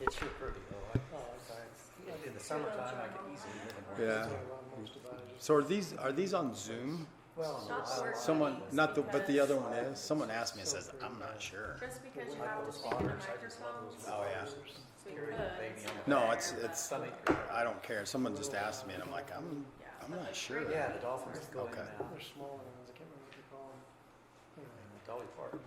It's sure pretty though. In the summertime, I could easily live in one. Yeah. So are these on Zoom? Well, Someone, not the, but the other one is. Someone asked me and says, I'm not sure. Just because you have to speak in the microphone. Oh yeah. So you carry could. the baby on the No, back, it's. stomach. I don't care. Someone just asked me, and I'm like, I'm not sure. Yeah, the dolphins go in Okay. and out. They're smaller ones, I can't remember what you call them. In the Dolly Park.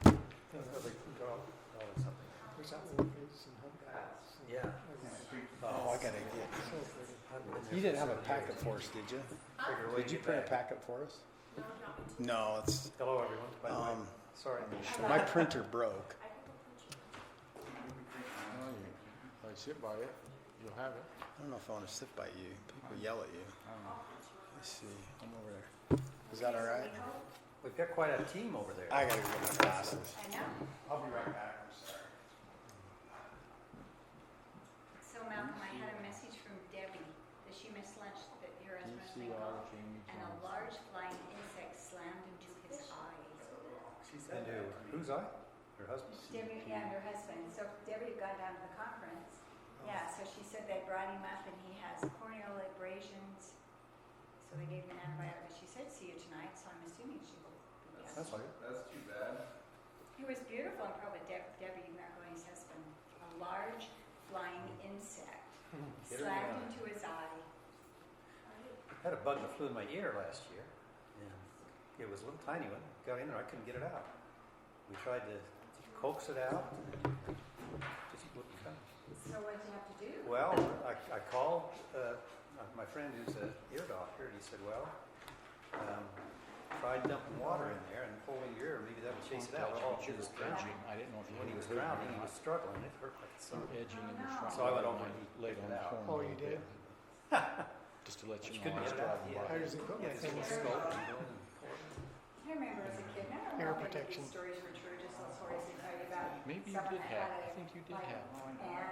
Dolly something. There's that Wolfies and humpbacks. and Yeah. everything. Oh, I gotta get. So pretty. I've been there You didn't for have a 7 packet years. for us, did you? Figure a way Did to you get print a back. packet for us? No, not me. No, it's. Hello, everyone. By the way, sorry. My printer broke. I can go punch you. If I sit by it, you'll have it. I don't know if I want to sit by you. People yell at you. I don't know. Let's see. I'm over there. Is that all right? We've got quite a team over there. I gotta get my glasses. I know. I'll be right back. I'm sorry. So Malcolm, I had a message from Debbie that she missed lunch that your husband's been DCR called Jamie and a Johnson. large flying insect slammed into his eye. And who's I? Her husband? Debbie, yeah, and her husband. So Debbie had gone down to the conference. Yeah, so she said they brought him up and he has corneal abrasions. So they gave him an antibiotic. She said, see you tonight, so I'm assuming she will. Yeah. That's right. That's too bad. It was beautiful and probably Debbie Margoli's husband. A large flying insect Get her slammed down. into his eye. I had a bug that flew in my ear last year. And it was a little tiny one. Got in there, I couldn't get it out. We tried to coax it out. Just wouldn't come. So what did you have to do? Well, I called my friend who's an ear doctor, and he said, well, try dumping water in there and holding your ear, maybe that would chase it out. Well, But you it was were drowning. edging. I didn't know if you When had he was heard drowning, me he or was not. struggling. It hurt like Some some. edging in your no. front. So I went leg over and and I laid picked on it the out. corner Oh, a you little did? bit, just to let you She know couldn't I was get it out. driving Yeah. by. How does it go? Yeah, Like just in a the scope scope? and go in and pour it. I remember as a kid, and I don't Air know if any of protection. these stories were true, just those stories they tell you about Maybe you someone did that have. had I think you did like, have. and,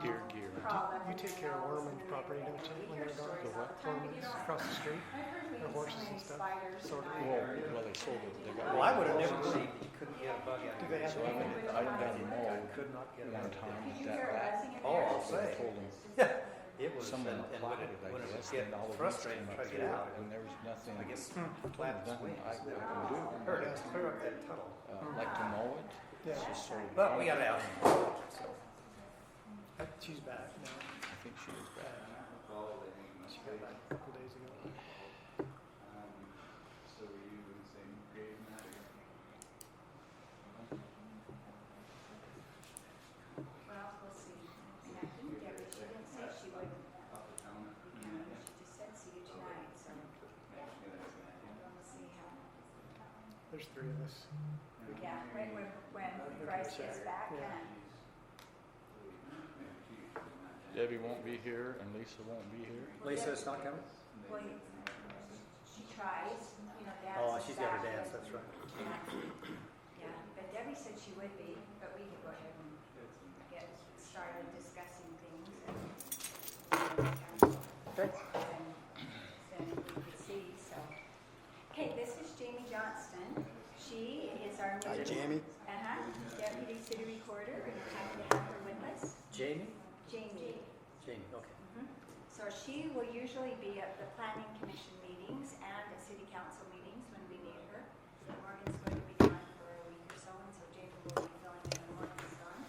Gear. crawled up You in take their care of nose, worm and then property, they don't you, would when hear they're gone? stories The all what? the time, but you don't Across the street? I've heard we Or had so horses and many stuff. spiders Sort of. in Well, my area. well, they sold it. They got Well, I rid would of have it. never believed that you couldn't get a bug out Do of they it. have So I went down the I mall. could not get it One out. time Did you that hear a back. buzzing in Oh, there? I'll say. I told him It was, someone and when applied it, it, I when it was guess, getting and all the weeds frustrating came to up try to through get it, out, and there was nothing. I guess nothing flapped its wings. I can do. Hurt it, clear up that tunnel. Like to mow it. Yeah. It's just sort of. But we got it out. So, She's back now. I think she was bad. She got back a couple days ago. So were you in the same grade in that? Well, we'll see. And I think Debbie, she didn't say she would. She just said, see you tonight, so we'll see how. There's 3 of us. Yeah, when Bryce gets back, Yeah. and Debbie won't be here and Lisa won't be here. Lisa, it's not coming? well, she tries, dance. Oh, and she's got her stuff, dance, but- that's right. Yeah, but Debbie said she would be, but we could go ahead and get started discussing things Okay. then we could see, so. Okay, this is Jamie Johnston. She is our new. Hi, Jamie. Deputy City Recorder, and we're happy to have her with us. Jamie? Jamie. Jamie, okay. So she will usually be at the planning commission meetings and at city council meetings when we need her. Morgan's going to be gone for a week or so, and so Jamie will be filling in when Morgan's gone.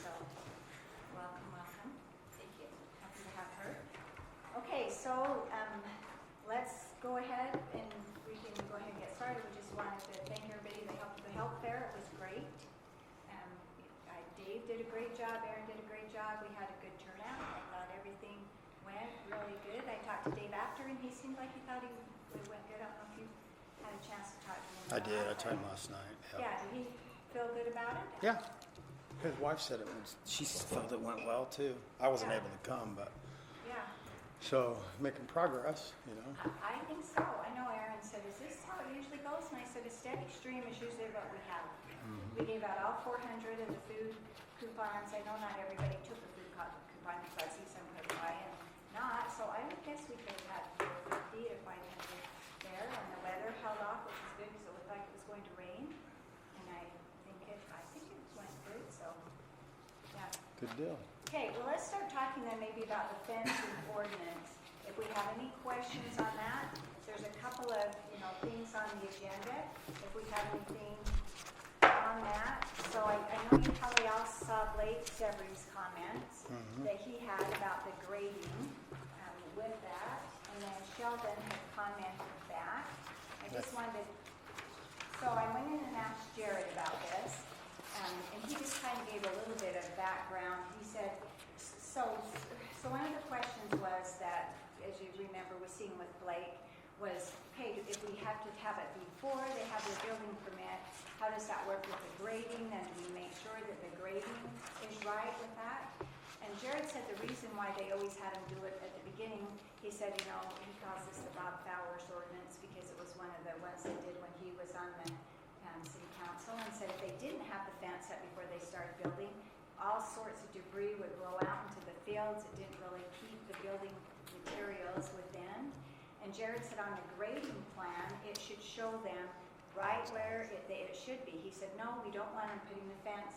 So, welcome. Thank you. Happy to have her. Okay, so let's go ahead and we can go ahead and get started. We just wanted to thank everybody that helped with the help fair. It was great. Dave did a great job, Aaron did a great job, we had a good turnout, I thought everything went really good. I talked to Dave after and he seemed like he thought it went good. I don't know if you had a chance to talk to him. I did. I about tried it. last night. Yeah, did he feel good about it? Yeah. His wife said it was. She felt it went well too. I wasn't able to come, but Yeah, so making progress. I think so. I know Aaron said, is this how it usually goes? And I said, a steady stream is usually what we have. We gave out all 400 of the food coupons. I know not everybody took a food coupon because I see some could buy and not. So I would guess we could have had 450 to 500 there. And the weather held off, which is good because it looked like it was going to rain. And I think it went good. So Good deal. Okay, well, let's start talking then maybe about the fencing ordinance. If we have any questions on that, there's a couple of, things on the agenda. If we have anything on that. So I know you probably all saw Blake Severy's comments that he had about the grading with that. And then Sheldon had commented back. I just wanted, so I went in and asked Jared about this. And he just kind of gave a little bit of background. He said, so one of the questions was that, as you remember, was seen with Blake, was, hey, if we have to have it before they have their building permit, how does that work with the grading? And do we make sure that the grading is right with that? And Jared said the reason why they always had him do it at the beginning, he said, he calls this the Bob Fowler's ordinance because it was one of the ones they did when he was on the city council, and said if they didn't have the fence up before they started building, all sorts of debris would blow out into the fields. It didn't really keep the building materials within. And Jared said on the grading plan, it should show them right where it should be. He said, no, we don't want them putting the fence,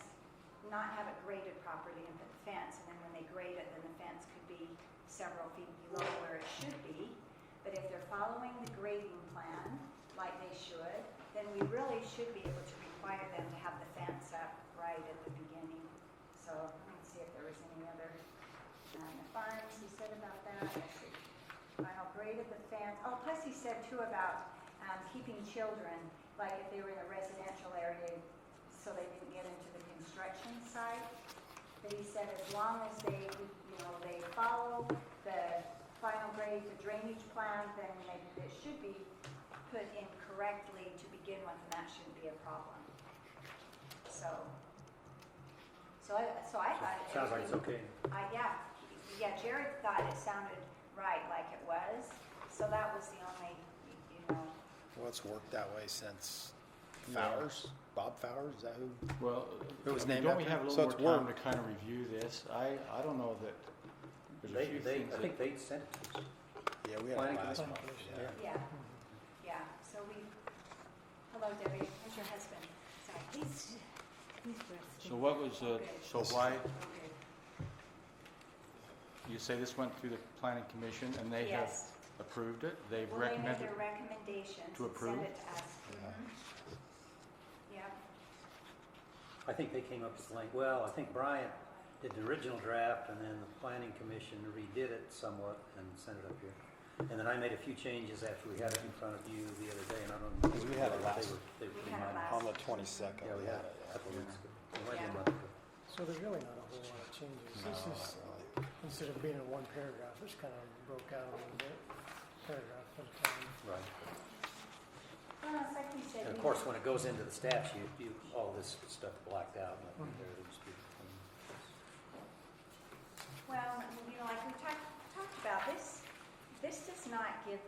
not have it graded properly and put the fence. And then when they grade it, then the fence could be several feet below where it should be. But if they're following the grading plan like they should, then we really should be able to require them to have the fence up right at the beginning. So let me see if there was any other fines he said about that. Let's see. Final grade of the fence. Oh, plus he said too about keeping children, like if they were in a residential area, so they didn't get into the construction site. But he said as long as they follow the final grade, the drainage plan, then it should be put in correctly to begin with, and that shouldn't be a problem. So I thought it Sounds like it's okay. Yeah, Jared thought it sounded right, like it was. So that was the only, Well, it's worked that way since Fowers. Bob Fowers, is that who? Well, It was named don't we after have a him? little So more it's time to kind of review this? I don't know that there's a few things I think they sent it to us. Yeah, we had Planning it last commission. month. Yeah. yeah. So hello Debbie, where's your husband? Sorry, he's So what was, so This- why, okay. you say this went through the planning commission and they have Yes. approved it? They've Well, they made recommended? their recommendations to and approve? sent it to us. Yeah. Yeah. I think they came up with I think Bryant did the original draft, and then the planning commission redid it somewhat and sent it up here. And then I made a few changes after we had it in front of you the other day, and I don't know. Because we had it last- They were We pretty had it minor. last- On the 22nd. Yeah, we had it a couple weeks ago. It might be a month ago. So there's really not a whole lot of changes. No, This is, not really. instead of being in one paragraph, it's kind of broke out a little bit, paragraph at a time. Right. Well, it's like we said. And of course, when it goes into the statute, all this stuff blacked out. Nothing there, it'll just be clean. Well, like we talked about, this does not give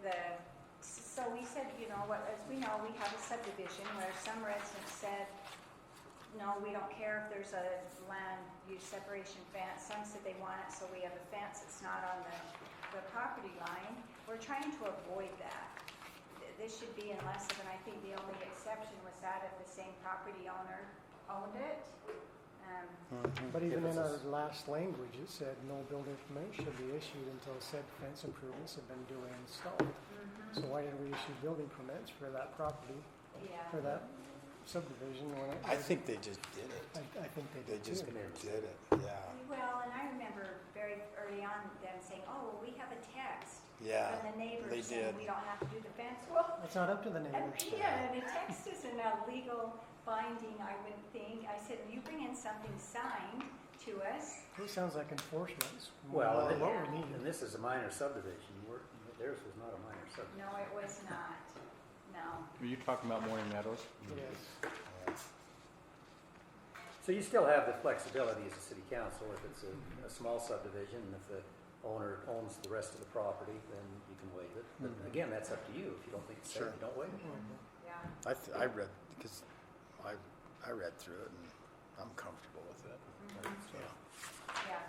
so we said, as we know, we have a subdivision where some residents said, no, we don't care if there's a land use separation fence. Some said they want it, so we have a fence that's not on the property line. We're trying to avoid that. This should be in less of, and I think the only exception was that if the same property owner owned it. But even If in our it's last language, it said no building permit should be issued until said fence improvements have been duly installed. So why didn't we issue building permits for that property, Yeah. for that subdivision when it I was- think they just did it. I think they They did just too. did it, yeah. Well, and I remember very early on them saying, oh, well, we have a text Yeah, from the they neighbors saying did. we don't have to do the fence. Well, It's not up to the neighbors. yeah, and the text isn't a legal binding, I wouldn't think. I said, you bring in something signed to us. It sounds like enforcement's Well, more and what Yeah. we need. And this is a minor subdivision. Theirs was not a minor subdivision. No, it was not. No. Were you talking about Morning Meadows? Yes. So you still have the flexibility as a city council if it's a small subdivision, and if the owner owns the rest of the property, then you can waive it. But Mhm. again, that's up to you. If you don't think it's safe, Sure. you don't waive it. Yeah. I read, because I read through it and I'm comfortable with it. So, Yeah.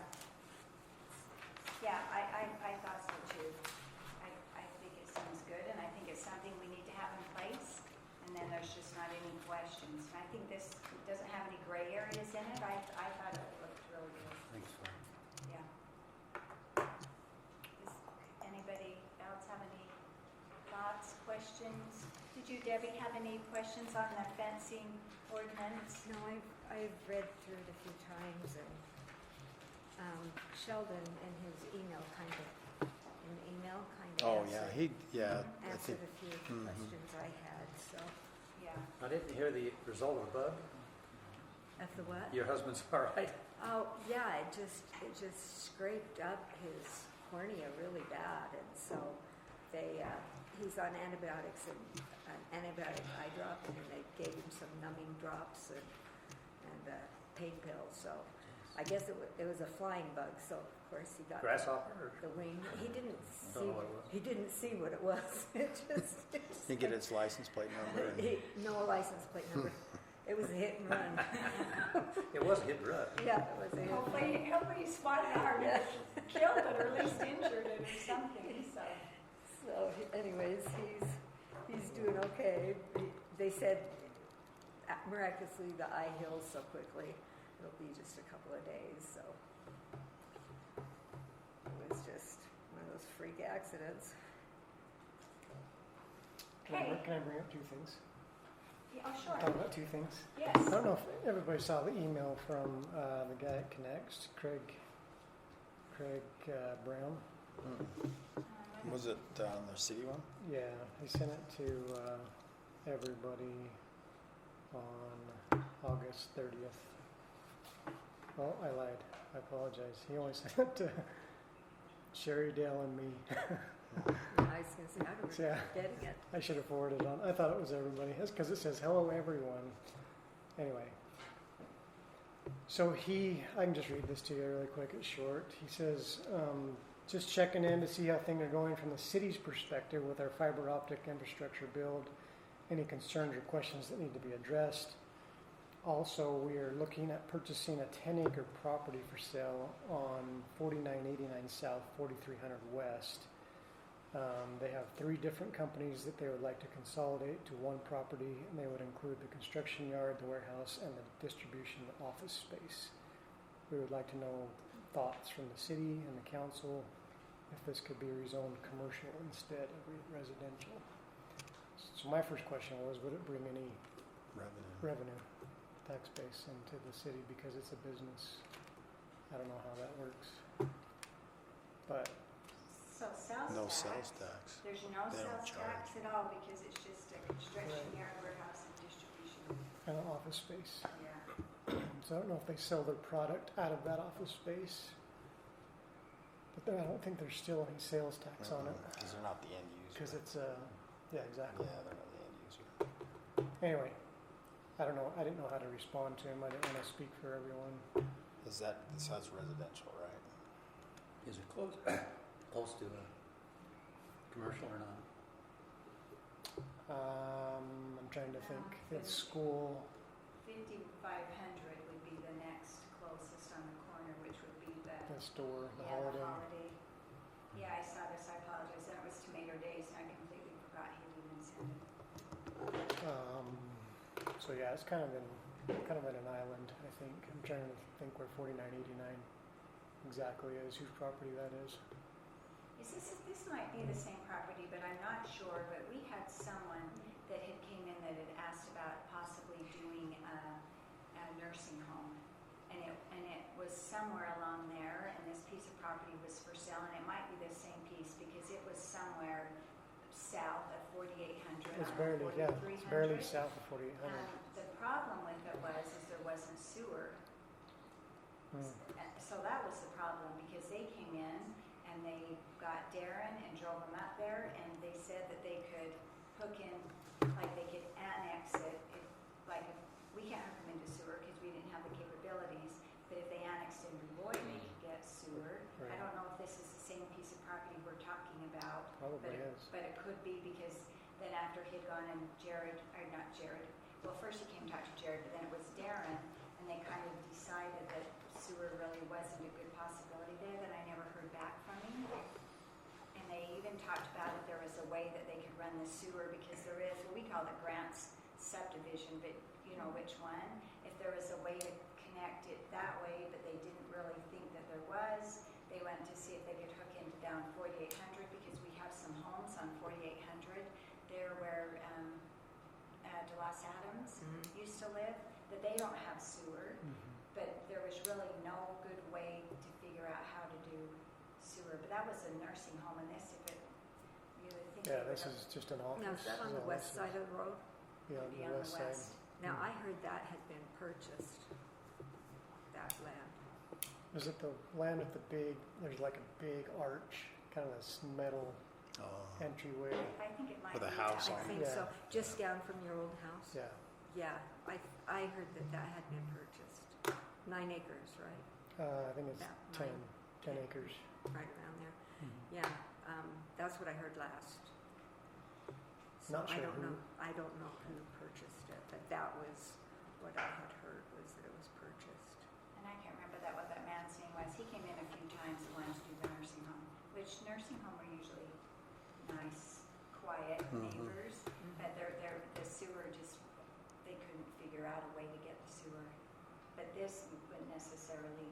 Yeah, I thought so too. I think it seems good, and I think it's something we need to have in place, and then there's just not any questions. And I think this doesn't have any gray areas in it. I thought it looked really good. I think Did you, Debbie, have any questions on the fencing ordinance? No, I've read through it a few times, and Sheldon in his email kind of Oh, yeah, I answered think, a few Mhm. questions I had, so. Yeah. I didn't hear the result of the bug. At the what? Your husband's all right. Oh, yeah, it just scraped up his cornea really bad, and so he's on antibiotics and an antibiotic eye drop, and then they gave him some numbing drops and pain pills, so I guess it was a flying bug, so of course he got Grasshopper or? the wing. He didn't Don't know what it was. He didn't see what it was. It just. you get its license plate number. And, No license plate number. It was a hit and run. It was a hit and run. Yeah, it was a hit and run. Hopefully you spotted hard and killed it or at least injured it or something, so. So, anyways, he's doing okay. They said miraculously the eye heals so quickly. It'll be just a couple of days. So it was just one of those freak accidents. Okay. Can I bring up two things? Yeah, oh, sure. Talk about two things. Yes. I don't know if everybody saw the email from the guy at Connects, Craig Brown. was it the city one? Yeah, he sent it to everybody on August 30th. Oh, I lied. I apologize. He only sent it to Sherry, Dale, and me. I was going to say, I don't Yeah. remember getting it. I should have forwarded it on. I thought it was everybody. That's because it says hello everyone. Anyway. So I can just read this to you really quick. It's short. He says, just checking in to see how things are going from the city's perspective with our fiber optic infrastructure build. Any concerns or questions that need to be addressed. Also, we are looking at purchasing a 10-acre property for sale on 4989 South, 4300 West. They have 3 different companies that they would like to consolidate to one property, and they would include the construction yard, the warehouse, and the distribution office space. We would like to know thoughts from the city and the council if this could be rezoned commercial instead of residential. So my first question was, would it bring any revenue, tax base into the city because it's a business? I don't know how that works, but So sales No tax. sales tax. There's no They don't sales tax charge. at all because it's just a construction Right. yard, warehouse, and distribution. and an office space. Yeah. So I don't know if they sell their product out of that office space, but then I don't think there's still any sales tax on it Because they're not the end user. because it's yeah, exactly. Yeah, they're not the end user. Anyway, I don't know. I didn't know how to respond to him. I didn't want to speak for everyone. This has residential, right? Is it close, close to a commercial or not? I'm trying to think. It's school. 5,500 would be the next closest on the corner, which would be the The store, the yeah, holiday. the holiday. Yeah, I saw this. I apologize. That was Tomato Days, and I completely forgot he even sent it. So yeah, it's kind of in an island. I think I'm trying to think where 4989 exactly is, whose property that is. This might be the same property, but I'm not sure. But we had someone that had came in that had asked about possibly doing a nursing home, and it was somewhere along there. And this piece of property was for sale, and it might be the same piece because it was somewhere south of 4800. It's barely, yeah, it's barely south of 4800. The problem with it was there wasn't sewer. So that was the problem because they came in and they got Darren and drove him up there, and they said that they could hook in, like they could annex it. Like we can't hook them into sewer because we didn't have the capabilities, but if they annexed into Roy, they could get sewer. I Right. don't know if this is the same piece of property we're talking about. Probably is. But it could be because then after he'd gone and not Jared, well first he came to talk to Jared, but then it was Darren, and they kind of decided that sewer really wasn't a good possibility there, that I never heard back from him. And they even talked about if there was a way that they could run the sewer, because there is, what we call the Grants subdivision, but you know which one. If there was a way to connect it that way, but they didn't really think that there was, they went to see if they could hook into down 4800, because we have some homes on 4800 there where DeLoss Adams Mhm. used to live, that they don't have sewer, but there was really no good way to figure out how to do sewer. But that was a nursing home, and this, if it, you would think. Yeah, it this would is just an office. Now, is that on the all west this side of the road? Yeah, on be the on west the side. west. Now, I heard that had been purchased, that land. Is it the land with the big, there's like a big arch, kind of this metal Oh, entryway? I think it might With a be house that I on way. think Yeah. so, just down from your old house? Yeah, Yeah, I heard that that had been purchased. 9 acres, right? I think it's About 10, nine. 10 acres. Right around there. Yeah, that's what I heard last. So Not sure who. I don't know who purchased it, but that was what I had heard, was that it was purchased. And I can't remember what that man's name was. He came in a few times and wanted to do the nursing home, which nursing home are usually nice, quiet neighbors. But the sewer just, they couldn't figure out a way to get the sewer. But this wouldn't necessarily,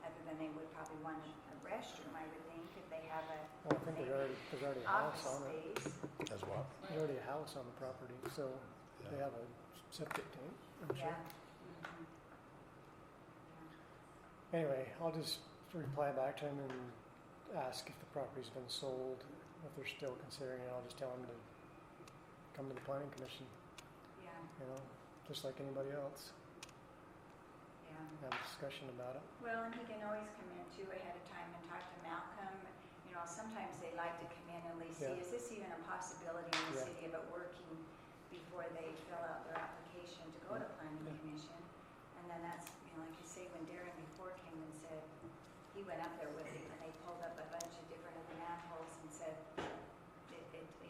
other than they would probably want a restroom, I would think, if they have a Well, I think there's already a house office on it. space. as what? There's already a house on the property, so they Yeah. have a septic tank, I'm Yeah. sure. Mhm. Anyway, I'll just reply back to him and ask if the property's been sold. If they're still considering it, I'll just tell them to come to the planning commission, Yeah, you know, just like anybody else, yeah. have a discussion about it. Well, and he can always come in too ahead of time and talk to Malcolm. You know, sometimes they like to come in and they see, Yeah. is this even a possibility in the Yeah. city of it working before they fill out their application to go to planning Yeah. commission? And then that's, you know, like you say, when Darren before came and said, he went up there with him and they pulled up a bunch of different of the manholes and said,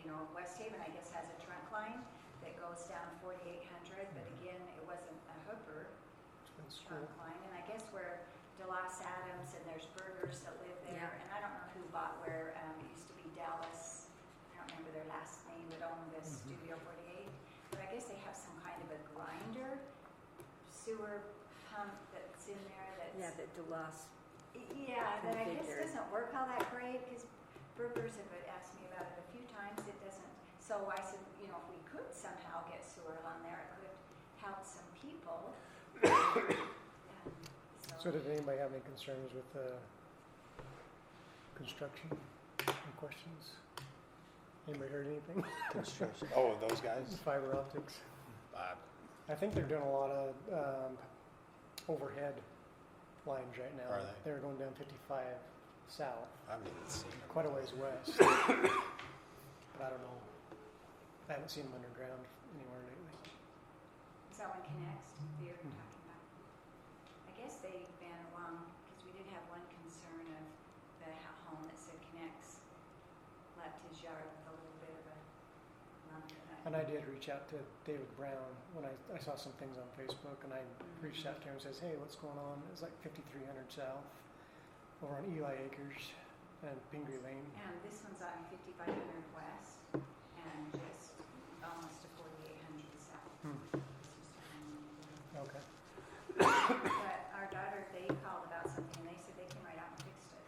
you know, West Haven, I guess, has a trunk line that goes down 4,800, but again, it wasn't a hooper It's been school. trunk line, and I guess where DeLoss Adams and there's burgers that live there, Yeah. and I don't know who bought where, it used to be Dallas, I don't remember their last name, that owned this Studio 48, but I guess they have some kind of a grinder sewer pump that's in there that's. Yeah, the DeLoss, Yeah, that I guess configured. doesn't work all that great, because burgers have asked me about it a few times, it doesn't, so I said, you know, if we could somehow get sewer along there, it could help some people. So did anybody have any concerns with the construction? Any questions? Anybody heard anything? Construction. Oh, those guys? Fiber optics? Uh, I think they're doing a lot of overhead lines right now. Are they? They're going down 55 south, I haven't even seen them. quite a ways west. But I don't know. I haven't seen them underground anywhere lately. Is that one connects that you're talking about? I guess they've been along, because we did have one concern of the home that said connects left his yard with a little bit of a lump in it. And I did reach out to David Brown when I saw some things on Facebook, and I reached out to him and says, hey, what's going on? It's like 5300 south over on Eli Acres and Pingree Lane. And this one's on 5500 west and just almost to 4800 south. It's just a home. Okay. But our daughter, they called about something and they said they came right out and fixed it.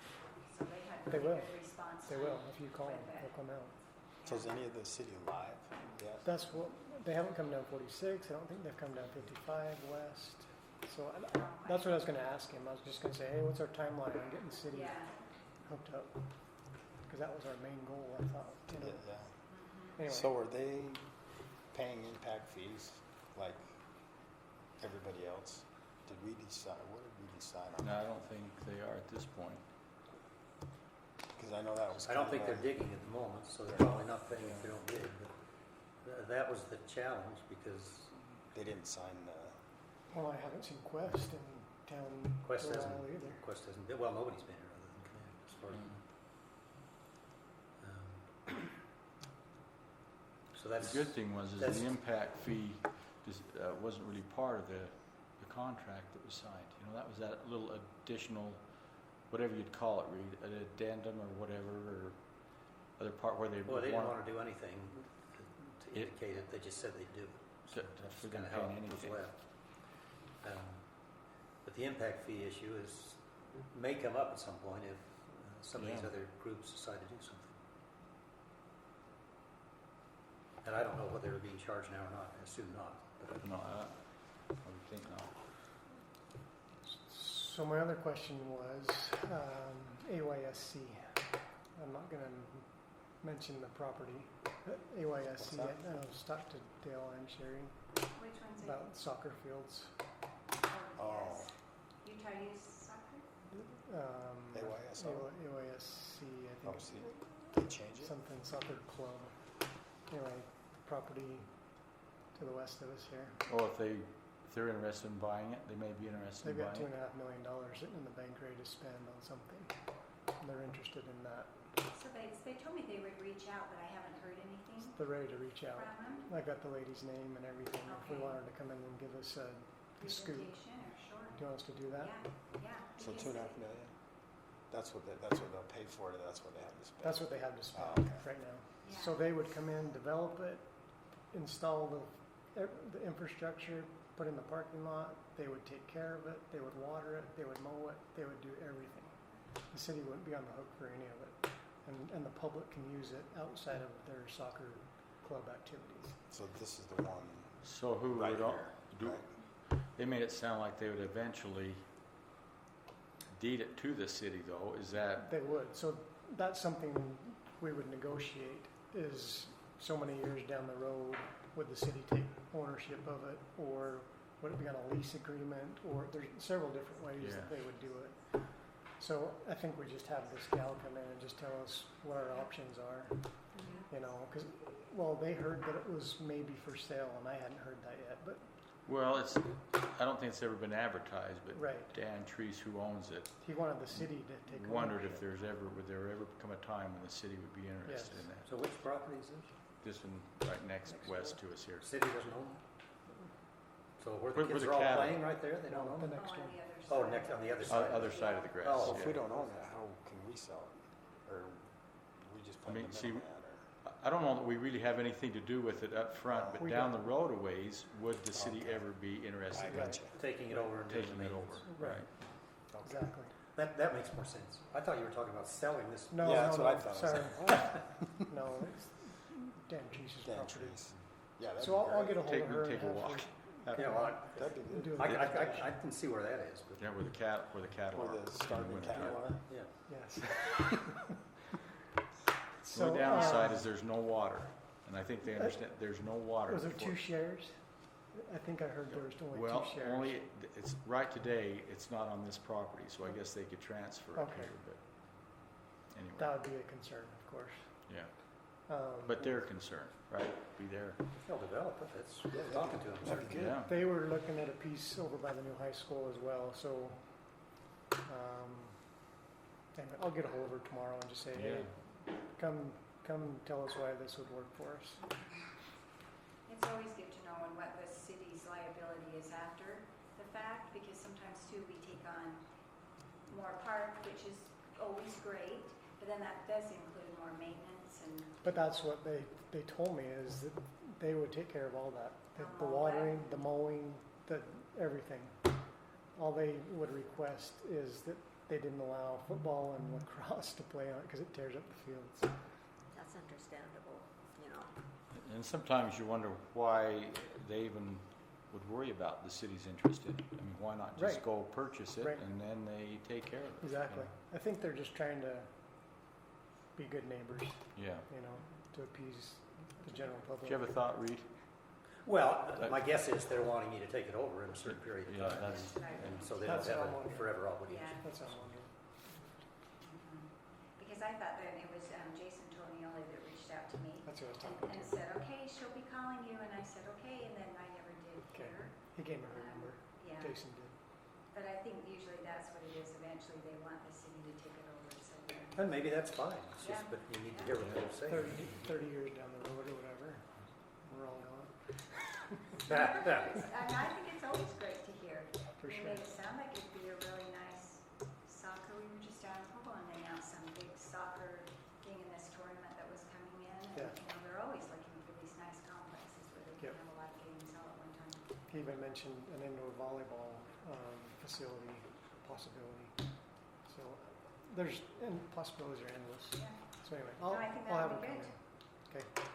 So they had They really will. good response. They time will. If you call them, with it. they'll come out. So is any of the city live yet? That's what, they haven't come down 46. I don't think they've come down 55 west. So that's what I was going to ask him. I was just going to say, hey, what's our timeline on getting the city Yeah. hooked up? Because that was our main goal, I thought. You know? Yeah. Anyway, So are they paying impact fees like everybody else? Did we decide, what did we decide on? No, I don't think they are at this point. Because I know that was. I don't think kinda- they're digging at the moment, so they're probably not paying if they don't dig, but that was the challenge, because They didn't sign the, well, I haven't seen Quest in town Quest for a hasn't, while either. Quest hasn't, well, nobody's been here other than Connect, as far as I know. So that's. The good thing was is that's- the impact fee wasn't really part of the contract that was signed. You know, that was that little additional, whatever you'd call it, Reed, an addendum or whatever, or other part where they Well, they didn't want want to do anything to indicate it, they just said they'd do it. So To- that's for kind them of how paying it was anything. left. But the impact fee issue may come up at some point if some of these Yeah. other groups decide to do something. And I don't know whether they're being charged now or not, I assume not. But No, I would think not. So my other question was AYSC. I'm not going to mention the property. But AYSC, What's that? I was talked to Dale and Sherry Which one's it? about soccer fields. Oh. Yes. Utah Youth Soccer? AYSO? AYSC, I Oh, think. see, they change it? Something soccer club. Anyway, property to the west of us here. Oh, if they're interested in buying it, they may be interested They've in got buying it. $2.5 million sitting in the bank ready to spend on something. And they're interested in that. So they told me they would reach out, but I haven't heard anything They're ready to reach out. from them. I got the lady's name and everything. If we Okay. want her to come in and give us a scoop. Presentation or sure. Do you want us to do that? Yeah, yeah. So because 2.5 million? That's what they'll pay for it, that's what they have to spend. That's what they have to spend Oh, okay. right now. Yeah. So they would come in, develop it, install the infrastructure, put in the parking lot. They would take care of it. They would water it. They would mow it. They would do everything. The city wouldn't be on the hook for any of it. And the public can use it outside of their soccer club activities. So this is the one So who right would, here, do, right? they made it sound like they would eventually deed it to the city though, is that, They would. So that's something we would negotiate is so many years down the road, would the city take ownership of it, or would it be on a lease agreement, or there's several different ways that Yeah. they would do it. So I think we just have this gal come in and just tell us what our options are, you know, because, well, they heard that it was maybe for sale, and I hadn't heard that yet, but well, I don't think it's ever been advertised, but right. Dan Treese, who owns it, He wanted the city to take wondered ownership. if would there ever come a time when the city would be interested Yes. in that. So which property is this? This one right next Next west door. to us here. City doesn't own it? So where the Where kids the are all cattle- playing right there, they don't No, own the it? next Oh, one. on the other side. Oh, next, on the other side. Other side of the grass. Oh, So if yeah. we don't own it, how can we sell it? Or we just I play mean, the see, middleman? I don't know that we really have anything to do with it up front, but We down don't. the road a ways, would the city Okay. ever be I interested in got you. Taking it over and doing taking the it over? maintenance. Right. Right. Okay. Exactly. That makes more sense. I thought you were talking about selling this. No, Yeah, no, that's no, what I thought. I was sorry. like, No, it's Dan Treese's Dan property. trees. Yeah, that'd So be I'll great. get a hold Take, of her. take a and have walk. her Yeah, well, That'd be good. do a I demonstration. can see where that is, but Yeah, where the cattle Where are. the starving Winter time. cattle are. yeah. Yes. The only downside is there's no water, and I think they understand, there's no water. Was there before- 2 shares? I think I heard there was only Well, 2 shares. only, it's, right today, it's not on this property, so I guess they could transfer it Okay. here, but anyway, That would be a concern, of course. yeah. Um, But they're concerned, right? Be there. If they'll develop it, that's, Yeah, talking to them. that'd be good. Yeah. They were looking at a piece over by the new high school as well, so anyway, I'll get a hold of her tomorrow and just say, hey, come tell us why this would work for us. It's always good to know what the city's liability is after the fact, because sometimes too, we take on more park, which is always great, but then that does include more maintenance and, But that's what they told me is that they would take care of all that. The All that. watering, the mowing, the everything. All they would request is that they didn't allow football and lacrosse to play on it because it tears up the fields. That's understandable, you know. And sometimes you wonder why they even would worry about the city's interest in it. I mean, why not just Right. go purchase it Right. and then they take care of it? Exactly. I think they're just trying to be good neighbors, Yeah. you know, to appease the general public. Do you have a thought, Reed? Well, my guess is they're wanting me to take it over in a certain period Yeah, of time. that's- that's what I And think. so they don't That's have what I'm a wondering. forever obligation. Yeah. That's what I'm wondering. Because I thought that it was Jason Tonioli that reached out to me That's what I was and, talking and to. said, okay, she'll be calling you, and I said, okay, and then I never did Okay. hear. He gave me her number. Yeah, Jason did. but I think usually that's what it is, eventually they want the city to take it over, so. And maybe that's fine. It's just, Yeah. but you need to hear what they're saying. 30 years down the road or whatever, we're all gone. And I think it's always great to hear. For You sure. made it sound like it'd be a really nice soccer, we were just down in Pueblo and they announced some big soccer thing in this tournament that was coming in. And, Yeah. you know, they're always looking for these nice complexes where they can Yep. have a lot of games all at one time. He even mentioned an indoor volleyball facility possibility. So there's, and possibilities are endless. Yeah. So anyway, No, I think I'll have that'd her be come good. in. Okay.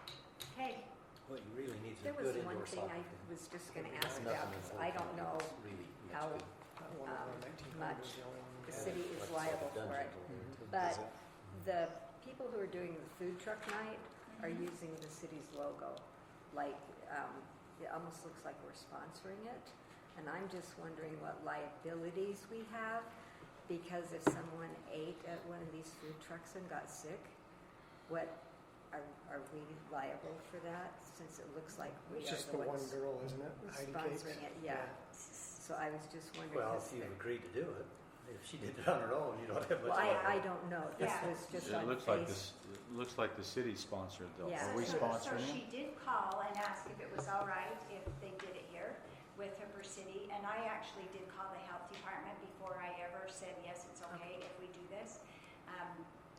Okay, What you really need is a There was good one indoor thing soccer I field. was just gonna There's ask nothing about, in because the I whole don't county know that's really much how good. That one over in 1900 much was the only one. the Yeah. city is Like I said, liable the for it. dungeons over there, too. But Is it? the people who are doing the food truck night are using the city's logo. Like, it almost looks like we're sponsoring it. And I'm just wondering what liabilities we have, because if someone ate at one of these food trucks and got sick, what, are we liable for that, since it looks like we It's are just the the one ones girl, isn't it? Heidi Cakes. sponsoring it? Yeah. So I was just wondering. Well, 'cause if you the- agreed to do it, if she did it on her own, you don't have much. Well, I liability. don't know. This Yeah. was just It on looks like face. this, it looks like the city sponsored though. Yeah. Are we So sponsoring she it? did call and ask if it was all right if they did it here with Hooper City, and I actually did call the health department before I ever said, yes, it's okay if we do this.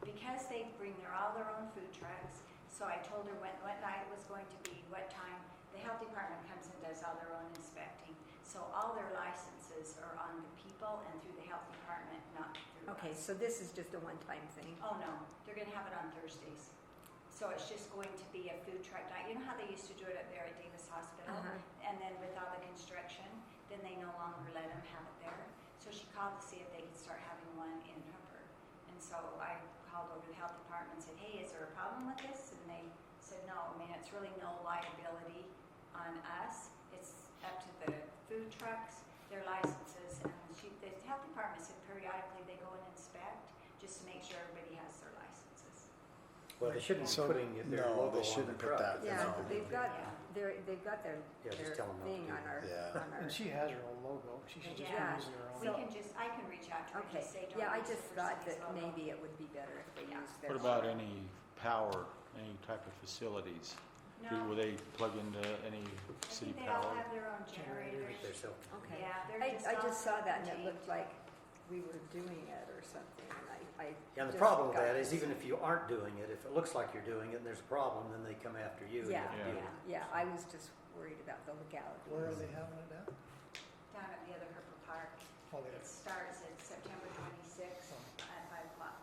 Because they bring all their own food trucks, so I told her what night it was going to be, what time. The health department comes and does all their own inspecting. So all their licenses are on the people and through the health department, not through Okay, us. so this is just a one-time thing? Oh, no, they're gonna have it on Thursdays. So it's just going to be a food truck night. You know how they used to do it up there at Davis Hospital? Uh-huh. And then with all the construction, then they no longer let them have it there. So she called to see if they could start having one in Hooper. And so I called over to the health department and said, hey, is there a problem with this? And they said, no, I mean, it's really no liability on us. It's up to the food trucks, their licenses, and the health department said periodically they go and inspect just to make sure everybody has their licenses. Well, they shouldn't be So, putting their no, logo they on the shouldn't put truck. that. Yeah, No. they've got, Yeah. they've got their, Yeah, just their tell 'em not to thing do on our, Yeah. on our. And she has her own logo. She should just be Yeah. using her We own. can just, I can reach out to her and Okay, just say, don't yeah, I use just Hooper thought City's that logo. maybe it would be better if they Yeah. used their. What about any power, any type of facilities? Will No, they plug into any I city think they all power? have their own I generators. think they're self. Okay. Yeah, they're I all just saw that and it self-contained. looked like we were doing it or something, and I Yeah, and the just problem with got that is this. even if you aren't doing it, if it looks like you're doing it and there's a problem, then they come after you. and you Yeah, have to deal yeah, with it. yeah, I was just worried about the legality. Where are they having it at? Down at the other Hooper Park. Oh, they It starts at September 26th at 5 o'clock.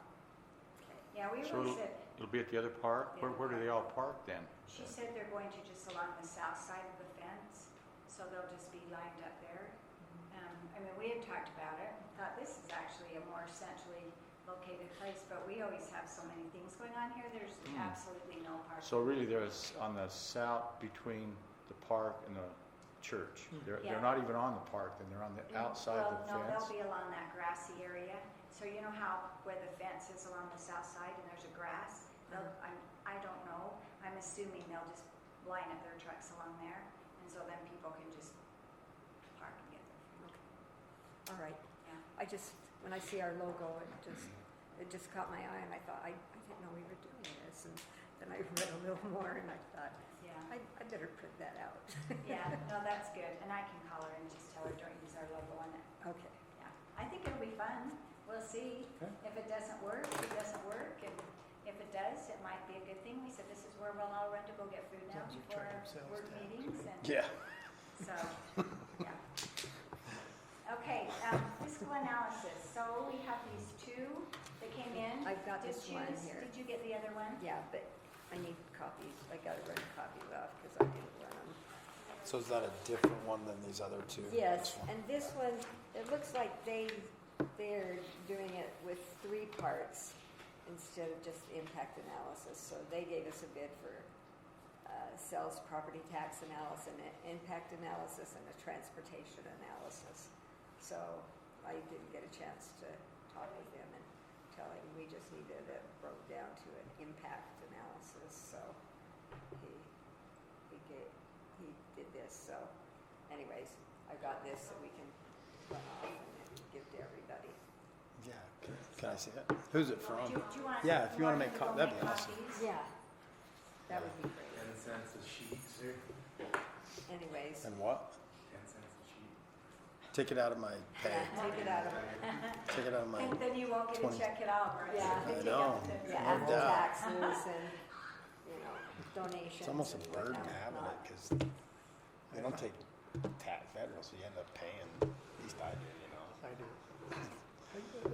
Okay. Yeah, we So always said, It'll be at the other park? The other Where do they all park then? she said they're going to just along the south side of the fence, so they'll just be lined up there. I mean, we had talked about it, thought this is actually a more centrally located place, but we always have so many things going on here, there's absolutely no parking. So really there's on the south between the park and the church. They're Yeah. not even on the park, then they're on the outside of the Well, no, fence? they'll be along that grassy area. So you know how where the fence is along the south side and there's a grass? I don't know. I'm assuming they'll just line up their trucks along there, and so then people can just park and get their food. All right. Yeah. I just, when I see our logo, it just caught my eye, and I thought, I didn't know we were doing this, and then I read a little more, and I thought, Yeah. I better print that out. Yeah, no, that's good. And I can call her and just tell her don't use our logo on it. Okay. Yeah. I think it'll be fun. We'll see. Okay. If it doesn't work, it doesn't work, and if it does, it might be a good thing. We said this is where we'll all run to go get food now As long as you before charge our them sales work tax. meetings, and Yeah. so, yeah. Okay, fiscal analysis. So we have these two that came in. I've got Did this you- one here. Did you get the other one? Yeah, but I need copies. I gotta run copies off because I didn't run them. So is that a different one than these other two? Yes, This one? and this one, it looks like they're doing it with 3 parts instead of just impact analysis. So they gave us a bid for sales property tax analysis, and impact analysis, and a transportation analysis. So I didn't get a chance to talk with them and tell him we just needed it broke down to an impact analysis. So he did this. So anyways, I got this so we can run off and then give to everybody. Yeah. Can I see it? Who's it from? Do you want? Yeah, if you wanna want make them to go that'd be make awesome. copies? Yeah, that would be great. 10 cents a sheet, sir. Anyways, And what? 10 cents a sheet. Take it out of my pay. take it out of, Take it out of my. And then you won't get a 20. check at all, right? Yeah. They I take know. out the 10 yeah, cents. after doubt. taxes and, donations. It's almost a and burden whatnot. having it because they don't take federal, so you end up paying. At least I do, you know. I do.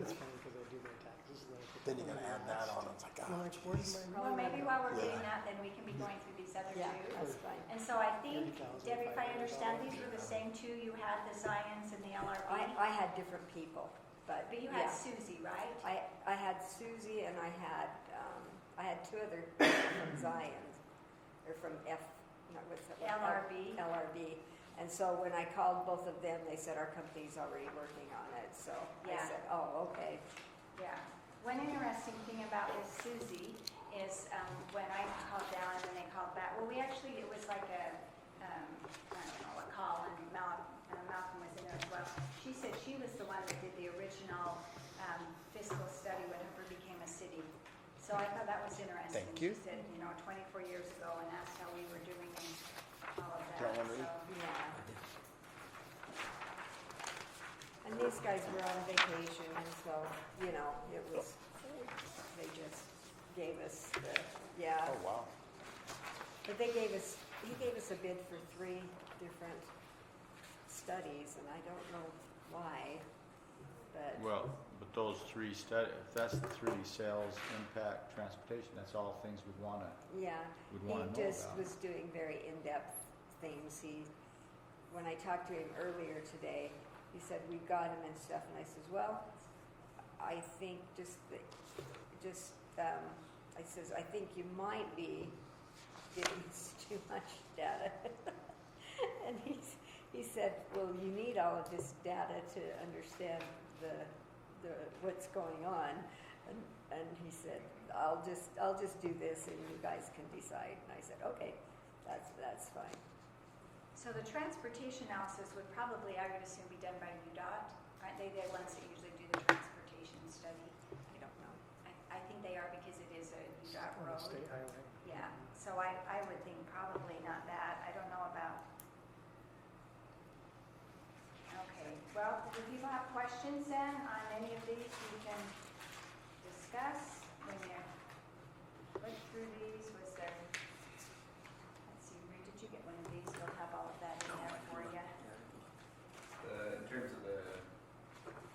It's funny because I do their taxes. And I put Then you them gotta in add the that list. on. It's like, Like, where's my- Well, maybe while we're Yeah. doing that, then we can be going through these other Yeah, two. that's fine. And so I think, 30,000, Debbie, if I understand, these were the 500,000. same two, you had the Zions and the LRB, I had different people, but but you yeah. had Susie, right? I had Susie and I had two other from Zions, or from what's that? LRB. LRB. And so when I called both of them, they said our company's already working on it. So I Yeah. said, oh, okay. Yeah. One interesting thing about with Susie is when I called down and then they called back, well, it was like I don't know, a call, and Malcolm was in there as well. She said she was the one that did the original fiscal study when Hooper became a city. So I thought that was interesting. Thank you. She said, 24 years ago, and asked how we were doing and all of that. Got one, Reed? Yeah. And these guys were on vacation, and so, it was, they just gave us yeah. Oh, wow. But he gave us a bid for 3 different studies, and I don't know why, but. Well, but those 3 if that's the 3, sales, impact, transportation, that's all things we'd wanna Yeah, know he just about. was doing very in-depth things. When I talked to him earlier today, he said, we got him and stuff, and I says, well, I think I says, I think you might be giving us too much data. And he said, well, you need all of this data to understand the what's going on. And he said, I'll just do this and you guys can decide. And I said, okay, that's fine. So the transportation analysis would probably, I would assume, be done by UDOT. Aren't they the ones that usually do the transportation study? I don't know. I think they are because it is a UDOT On the road. state highway. Yeah, so I would think probably not that. I don't know about. Okay, well, if people have questions then on any of these, we can discuss. When you look through these, was there, let's see, Reed, did you get one of these? We'll have all of that in there for you. In terms of the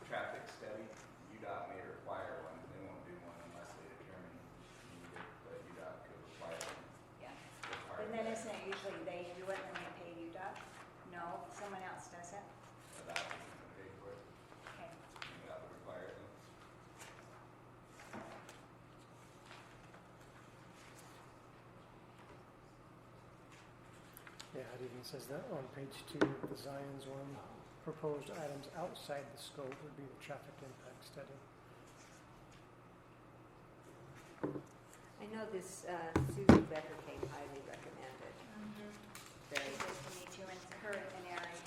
traffic study, UDOT may require one. They won't do one unless they determine needed, but UDOT could require one. Yeah. Require And then that. isn't it usually they do it and they pay UDOT? No, someone else does it? UDOT isn't gonna pay for it. Okay. UDOT would require it. Yeah, it even says that on page 2, the Zions one, proposed items outside the scope would be the traffic impact study. I know this Susan Becker came highly recommended. Very Very, good to meet you, and her and Eric,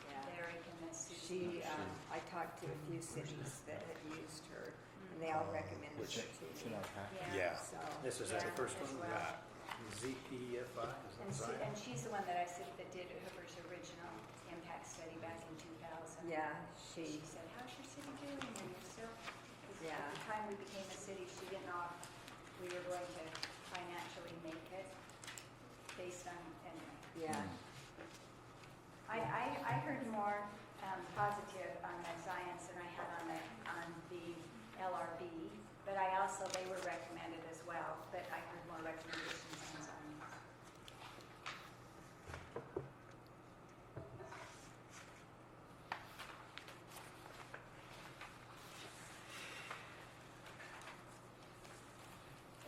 yeah. Eric and Miss Susan. She, I talked to a few cities that had used her, and they all recommended Which- it to It's in me. our packet. Yeah. So, This is Yeah, the first as one? well. ZPFI, is And, that Zion? and she's the one that I said that did Hooper's original impact study back in 2000. yeah, She she, said, how's your city doing? And you're still, 'cause Yeah. at the time we became a city, she didn't know if we were going to financially make it based on, anyway. yeah, I heard more positive on the science than I had on the LRB, but they were recommended as well, but I heard more recommendations on science.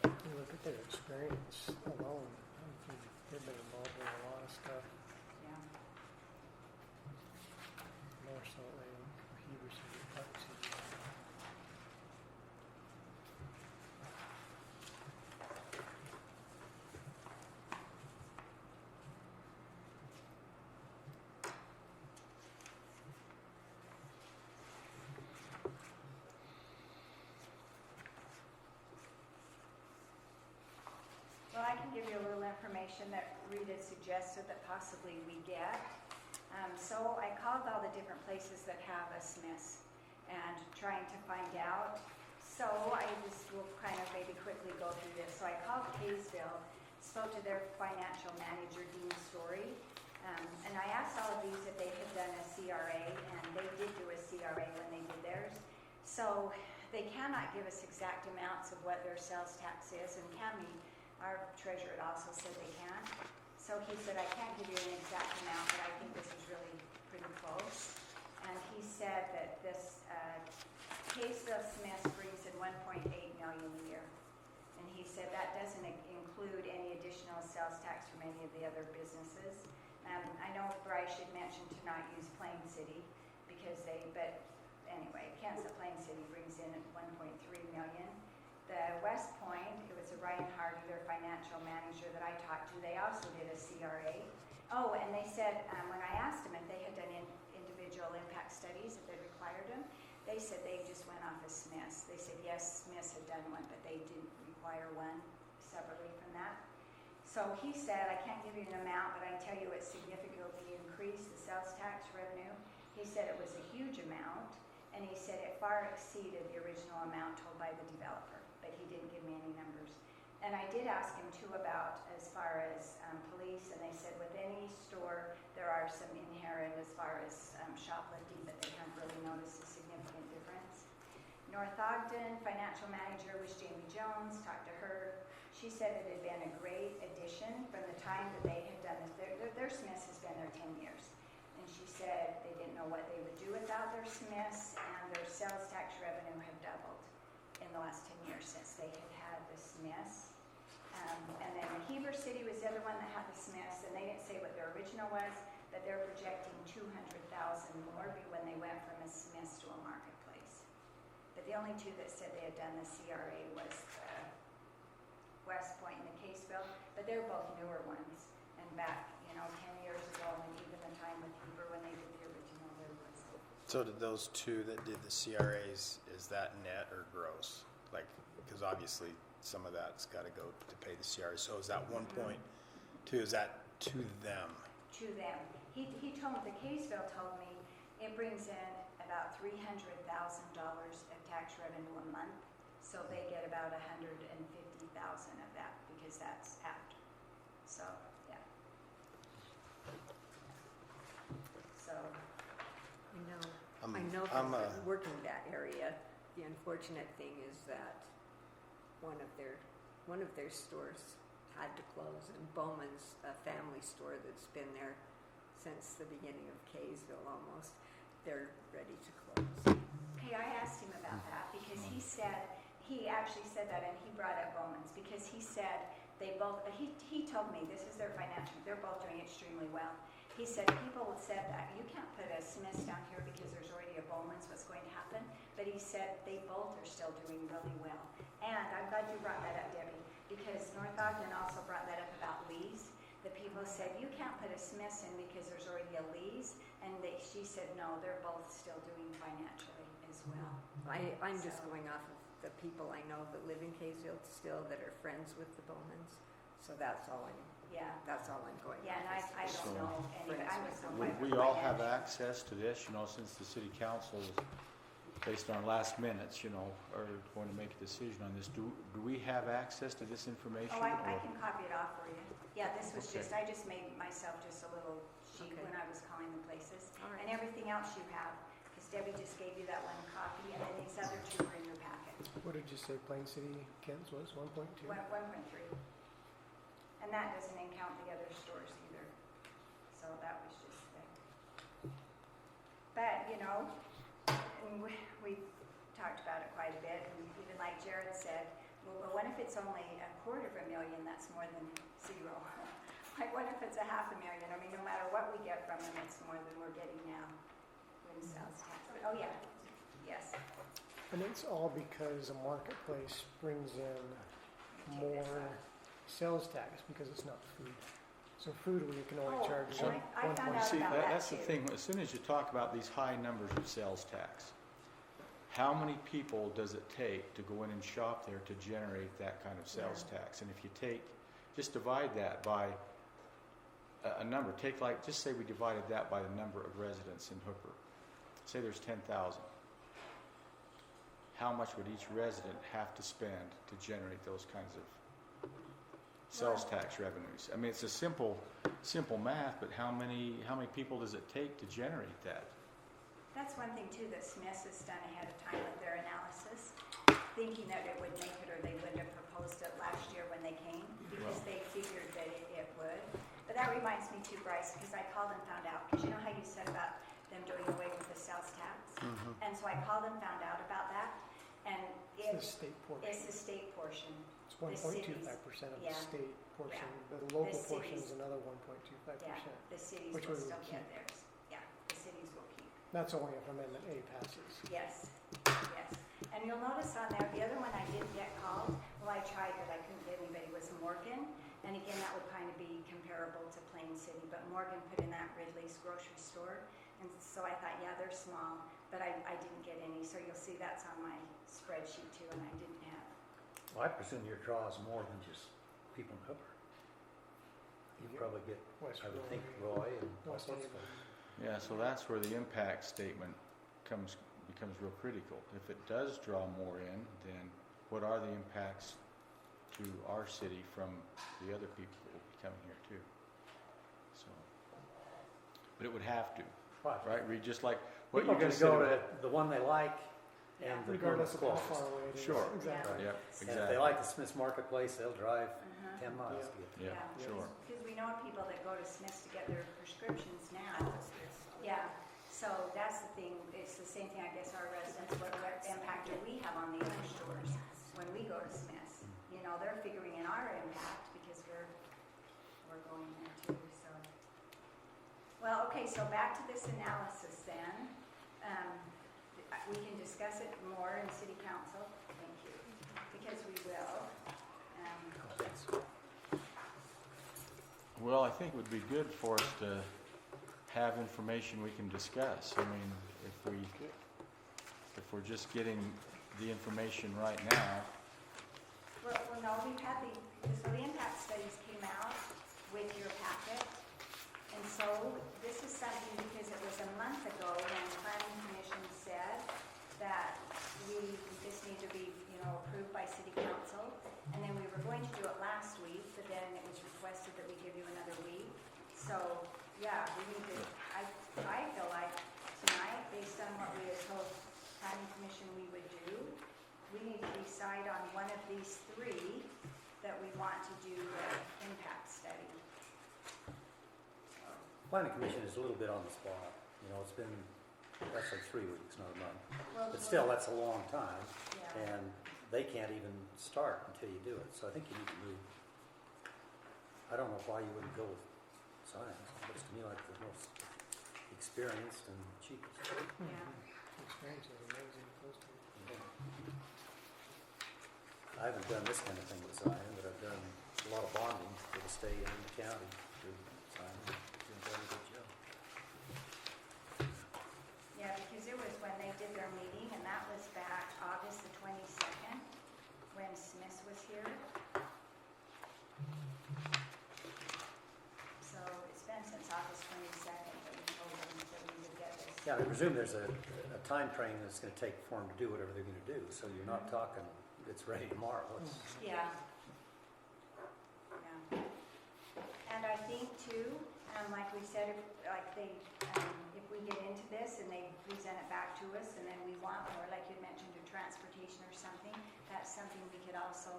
You look at their experience alone, I think they've been involved in a lot of stuff, Yeah. more so than Heber City, Park City. Well, I can give you a little information that Rita suggested that possibly we get. So I called all the different places that have a Smiths and trying to find out. So I just will kind of maybe quickly go through this. So I called Kaysville, spoke to their financial manager, Dean Story, and I asked all of these if they had done a CRA, and they did do a CRA when they did theirs. So they cannot give us exact amounts of what their sales tax is, and Cami, our treasurer, also said they can't. So he said, I can't give you an exact amount, but I think this is really pretty close. And he said that this Kaysville Smith brings in 1.8 million a year. And he said that doesn't include any additional sales tax from any of the other businesses. I know Bryce should mention to not use Plain City because but anyway, Kansas Plain City brings in 1.3 million. The West Point, it was a Ryan Hardy, their financial manager that I talked to, they also did a CRA. Oh, and they said, when I asked them if they had done individual impact studies, if they required them, they said they just went off of Smith's. They said, yes, Smith's had done one, but they didn't require one separately from that. So he said, I can't give you an amount, but I can tell you it significantly increased the sales tax revenue. He said it was a huge amount, and he said it far exceeded the original amount told by the developer, but he didn't give me any numbers. And I did ask him too about as far as police, and they said with any store there are some inherent as far as shoplifting, but they haven't really noticed a significant difference. North Ogden financial manager was Jamie Jones. Talked to her. She said it had been a great addition from the time that they had done this. Their Smiths has been there 10 years. And she said they didn't know what they would do without their Smiths, and their sales tax revenue had doubled in the last 10 years since they had had the Smiths. And then Heber City was the other one that had the Smiths, and they didn't say what their original was, but they're projecting $200,000 more when they went from a Smiths to a marketplace. But the only two that said they had done the CRA was West Point and the Kaysville, but they're both newer ones. And back, 10 years ago, and even the time with Heber when they did the original, there was. So did those two that did the CRAs, is that net or gross? Like, because obviously some of that's got to go to pay the CRA. So is that 1.2, is that to them? To them. He told me, the Kaysville told me, it brings in about $300,000 of tax revenue a month. So they get about $150,000 of that because that's after. So, yeah. So, I know from working that area, the unfortunate thing is that one of their stores had to close, and Bowman's a family store that's been there since the beginning of Kaysville almost. They're ready to close. hey, I asked him about that because he actually said that, and he brought up Bowman's because he said they both, he told me this is their financial, they're both doing extremely well. He said people said that you can't put a Smith's down here because there's already a Bowman's, what's going to happen? But he said they both are still doing really well. And I'm glad you brought that up, Debbie, because North Ogden also brought that up about Lee's. The people said you can't put a Smith's in because there's already a Lee's, and she said no, they're both still doing financially as well. I'm just going off of the people I know that live in Kaysville still that are friends with the Bowmans. So that's all I'm going Yeah, and I don't know anybody. I was We all have access to this, since the city council, based on last minutes, are going to make a decision on this. Do we have access to this information? Oh, I can copy it off for you. Yeah, this was Okay. I just made myself just a little sheet when I was calling the places. All right. And everything else you have, because Debbie just gave you that one copy, and then these other two are in your packet. What did you say Plain City, Kent's was 1.2? 1.3. And that doesn't count the other stores either. So that was just the. But, and we talked about it quite a bit, and even like Jared said, well, what if it's only $250,000? That's more than zero. Like, what if it's $500,000? I mean, no matter what we get from them, it's more than we're getting now in sales tax. Oh, yeah. Yes. And it's all because a marketplace brings in Check this more out. sales tax because it's not food. So food we can only Oh, charge and I found out See, about that that's the too. thing. As soon as you talk about these high numbers of sales tax, how many people does it take to go in and shop there to generate that kind of sales tax? And if you just divide that by a number. Just say we divided that by the number of residents in Hooper. Say there's 10,000. How much would each resident have to spend to generate those kinds of sales tax revenues? I mean, it's a simple math, but how many people does it take to generate that? That's one thing too that Smith's has done ahead of time with their analysis. thinking that it would make it, or they wouldn't have proposed it last year when they came, because Well- they figured that it would. But that reminds me too, Bryce, because I called and found out, because you know how you said about them doing away with the sales tax? And so I called and found out about that, and It's the it's state portion. the state portion. It's the cities. 1.25% of Yeah. the state portion. Yeah. The local The portion is cities. another Yeah, 1.25%. the cities Which will we still would get keep. theirs. Yeah, the cities will keep. That's only if Amendment A passes. Yes, yes. And you'll notice on there, the other one I didn't get called, well, I tried, but I couldn't get anybody, was Morgan. And again, that would kind of be comparable to Plain City, but Morgan put in that Ridley's grocery store. And so I thought, yeah, they're small, but I didn't get any. So you'll see that's on my spreadsheet too, and I didn't have. Well, I presume your draw is more than just people in Hooper. You Yeah. probably get, West I would Roy, think, Roy and all West sorts of Haven. Yeah, so that's where the impact statement becomes real critical. If it does draw more in, then what are the impacts to our city from the other people that will be coming here too? So, but it would have to, Right. right? Read just like what People you are going just to said go about. to the one they like and the one Regardless that's of how closest. far away it is. Sure. Exactly. Yep, And if exactly. they like the Smith's Marketplace, they'll drive Uh-huh. 10 miles Yeah. to get there. Yeah, Yeah. sure. Because we know people that go to Smith's to get their prescriptions now. Yeah, so that's the thing, it's the same thing, I guess, our residents, what impact do we have on the other stores when we go to Smith's? You know, they're figuring in our impact because we're going there too, so. Well, okay, so back to this analysis then. We can discuss it more in city council, thank you, because we will. Oh, thanks. Well, I think it would be good for us to have information we can discuss. I mean, if we're just getting the information right now, Well, no, we've had so the impact studies came out with your packet. And so this is something, because it was a month ago when the planning commission said that this need to be, approved by city council. And then we were going to do it last week, but then it was requested that we give you another week. So, yeah, we need to, I feel like tonight, based on what we had told planning commission we would do, we need to decide on one of these three that we want to do the impact study. Planning Commission is a little bit on the spot. That's like 3 weeks, not a month. Well, But still, that's a long time, Yeah. and they can't even start until you do it. So I think you need to move. I don't know why you wouldn't go with science. It looks to me like the most experienced and cheapest. Yeah. Experience is amazing. Close to it. I haven't done this kind of thing with Zion, but I've done a lot of bonding for the state and the county through Zion. Doing a very good job. Yeah, because it was when they did their meeting, and that was back August the 22nd, when Smith was here. So it's been since August 22nd that we told them that we would get this. Yeah, I presume there's a time frame that's going to take for them to do whatever they're going to do. So you're not talking, it's ready tomorrow. Yeah. Yeah. And I think too, like we said, if we get into this and they present it back to us and then we want more, like you mentioned, your transportation or something, that's something we could also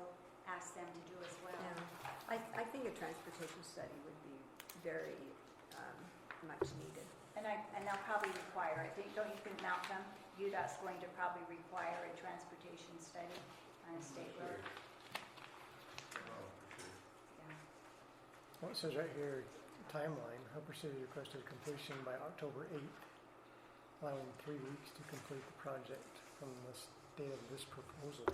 ask them to do as well. Yeah, I think a transportation study would be very much needed. And they'll probably require, I think, don't you think, Malcolm, UDOT's going to probably require a transportation study on a state road? Yeah. Well, it says right here, timeline, Hooper City requested completion by October 8th, allowing 3 weeks to complete the project from the date of this proposal.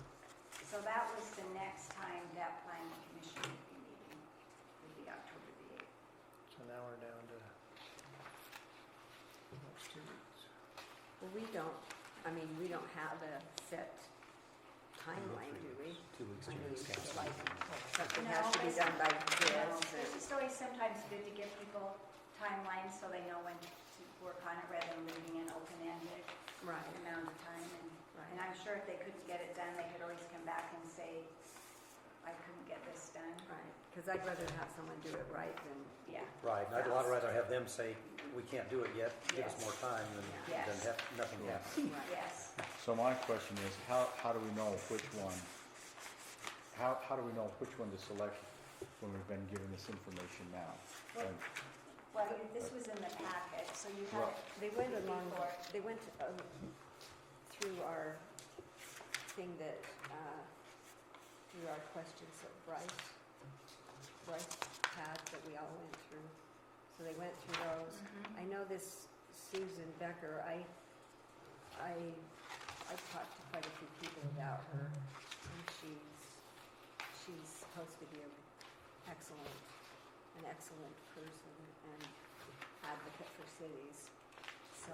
So that was the next time that planning commission would be meeting, would be October the 8th. So now we're down to almost 2 weeks. Well, we don't have a set timeline, do we? 2 weeks, I 2 mean, weeks. it's council. like something No, has to be it's- done by No, this. it's always sometimes good to give people timelines so they know when to work on it rather than leaving an open-ended Right, amount of time. And right, I'm sure if they couldn't get it done, they could always come back and say, I couldn't get this done. right. Because I'd rather have someone do it right than, Yeah. Right, and I'd a lot rather have them say, we can't do it yet, give us Yes. more time, then Yes. nothing Yeah. happens. Yes. So my question is, how do we know which one, how do we know which one to select when we've been given this information now? Well, And- Well, this was in the packet, so you have Well, it. They went along, Before. they went through our thing that, through our questions that Bryce had that we all went through. So they went through those. Mhm. I know this Susan Becker, I talked to quite a few people about her, and she's supposed to be an excellent person and advocate for cities. So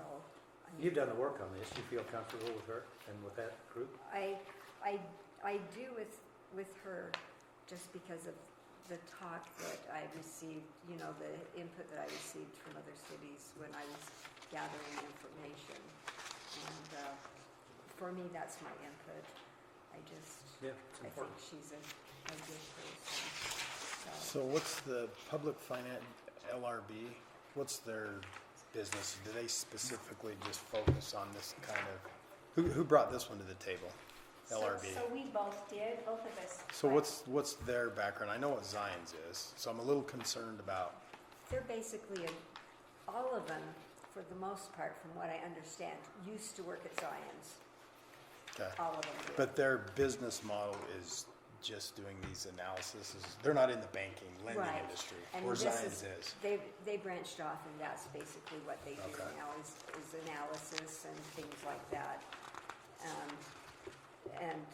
I mean, You've done the work on this, you feel comfortable with her and with that group? I do with her just because of the talk that I received, you know, the input that I received from other cities when I was gathering information. And for me, that's my input. Yeah, it's I think important. she's a good person. So what's the public finance, LRB, what's their business? Do they specifically just focus on this kind of, who brought this one to the table? LRB. So we both did, both of us. So what's their background? I know what Zions is, so I'm a little concerned about, They're basically, all of them, for the most part, from what I understand, used to work at Zions. okay. All of them do. But their business model is just doing these analyses. They're not in the banking, lending Right. industry, And or this Zions is. They branched off, and that's basically what they do Okay. now is analysis and things like that. And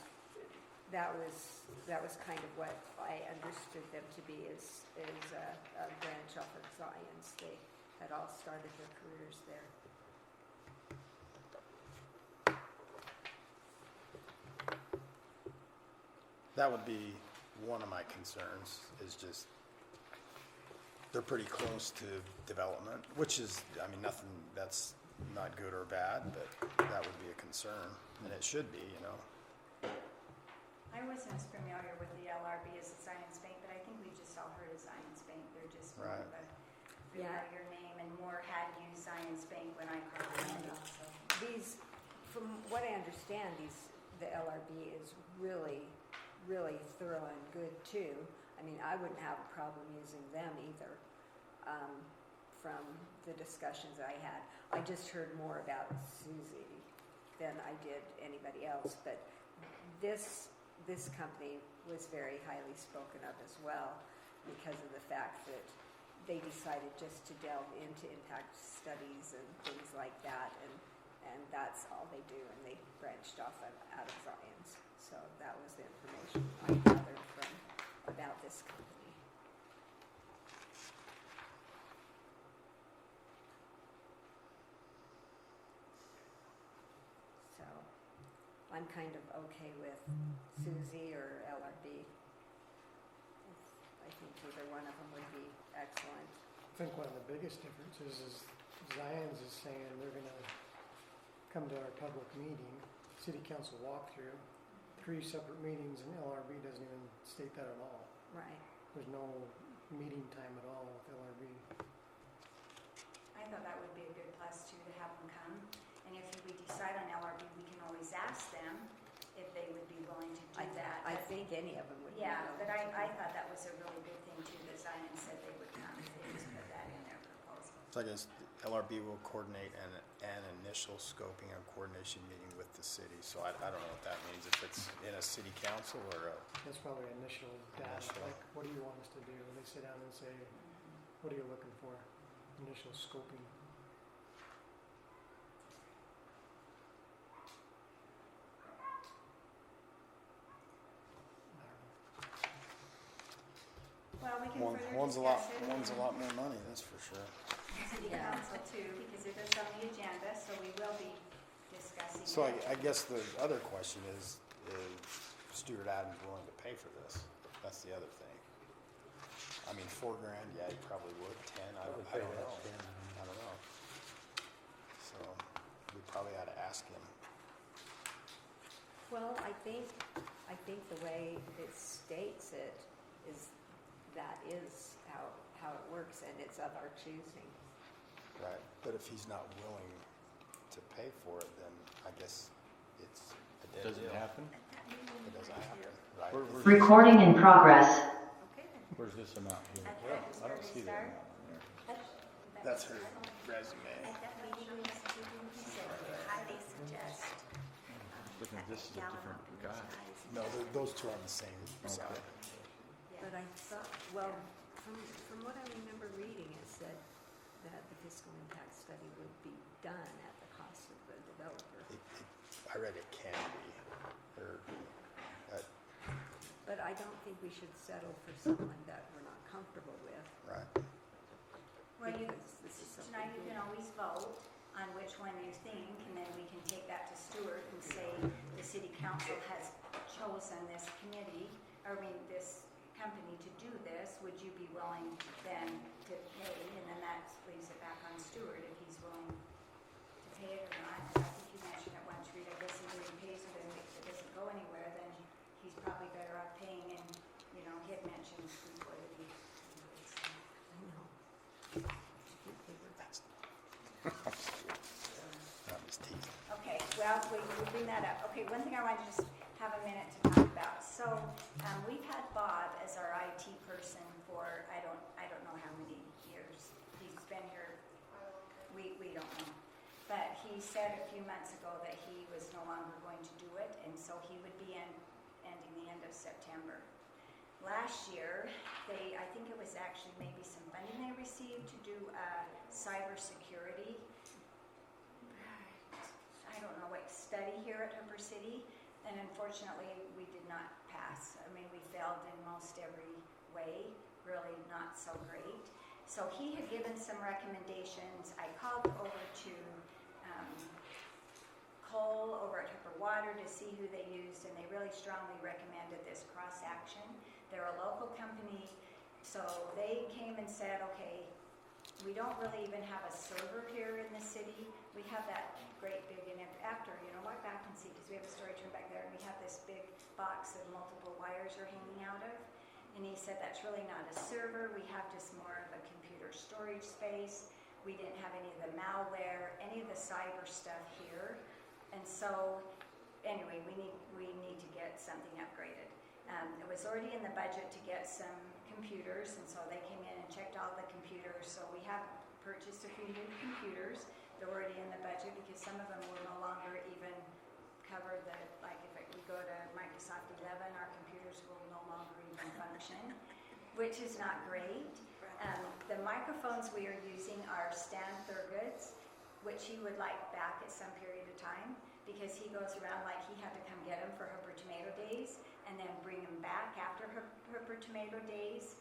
that was kind of what I understood them to be is a branch off of Zions. They had all started their careers there. That would be one of my concerns, is just, they're pretty close to development, which is, I mean, nothing, that's not good or bad, but that would be a concern, and it should be, you know. I wasn't as familiar with the LRB as the Zions Bank, but I think we just all heard of Zions Bank. They're just more Right. of a Yeah. familiar name, and more had used Zions Bank when I called in. So. These, from what I understand, the LRB is really, really thorough and good too. I mean, I wouldn't have a problem using them either, from the discussions I had. I just heard more about Susie than I did anybody else, but this company was very highly spoken of as well because of the fact that they decided just to delve into impact studies and things like that, and that's all they do, and they branched off out of Zions. So that was the information I gathered about this company. So I'm kind of okay with Susie or LRB. I think either one of them would be excellent. I think one of the biggest differences is Zions is saying they're gonna come to our public meeting, city council walkthrough, 3 separate meetings, and LRB doesn't even state that at all. Right. There's no meeting time at all with LRB. I thought that would be a good plus too, to have them come. And if we decide on LRB, we can always ask them if they would be willing to do that. I think any of them would be. Yeah, but willing to I do thought that was a really good thing too, that Zion said they would come if they just put that in their proposal. So I guess LRB will coordinate an initial scoping and coordination meeting with the city. So I don't know what that means, if it's in a city council or a, That's probably initial data, Initial. like, what do you want us to do? And they sit down and say, what are you looking for? Initial scoping. I don't know. Well, we can one, further one's discuss it. one's a lot more money, that's for sure. City Yeah. council too, because it is on the agenda, so we will be discussing So it. I guess the other question is Stuart Adams willing to pay for this? That's the other thing. I mean, $4,000, yeah, he probably would. 10, I don't Probably know. that's 10. I don't know. So we probably ought to ask him. Well, I think the way it states it is that is how it works, and it's of our choosing. Right, but if he's not willing to pay for it, then I guess it's a dead Doesn't deal. happen? It doesn't happen, right? Where's Recording in progress. Okay then. Where's this amount here? At Well, that I don't early see start. that amount there. That's her resume. At that meeting we listened to, he said, highly suggest. Looking at this is a different guy. No, those two are on the same side. But I thought, well, from what I remember reading, it said that the fiscal impact study would be done at the cost of the developer. I read it can be, or, But I don't think we should settle for someone that we're not comfortable with. right. Well, you, because this is something tonight you new. can always vote on which one you think, and then we can take that to Stuart and say, the city council has chosen this committee, this company to do this, would you be willing then to pay? And then that leaves it back on Stuart if he's willing to pay it or not. I think you mentioned it once, Rita, I guess either he pays it and if it doesn't go anywhere, then he's probably better off paying, and, he had mentioned 3/4 of the. I know. They were- I'm just teasing. Okay, well, we bring that up. Okay, one thing I wanted to just have a minute to talk about. So, we've had Bob as our IT person for, I don't know how many years. He's been here, we don't know. But he said a few months ago that he was no longer going to do it, and so he would be ending the end of September. Last year, I think it was actually maybe some funding they received to do cybersecurity, I don't know, study here at Hooper City, and unfortunately, we did not pass. We failed in most every way, really not so great. So he had given some recommendations. I called over to Cole over at Hooper Water to see who they used, and they really strongly recommended this Cross Action. They're a local company, so they came and said, okay, we don't really even have a server here in the city. We have that great big, and after, walk back and see, because we have a storage room back there, and we have this big box that multiple wires are hanging out of. And he said, that's really not a server. We have just more of a computer storage space. We didn't have any of the malware, any of the cyber stuff here. And so, anyway, we need to get something upgraded. It was already in the budget to get some computers, and so they came in and checked all the computers. So we have purchased a few new computers. They're already in the budget because some of them will no longer even cover the, if we go to Microsoft 11, our computers will no longer even function, which is not great. The microphones we are using are Stan Thurgood's, which he would like back at some period of time, because he goes around he had to come get them for Hooper Tomato Days and then bring them back after Hooper Tomato Days.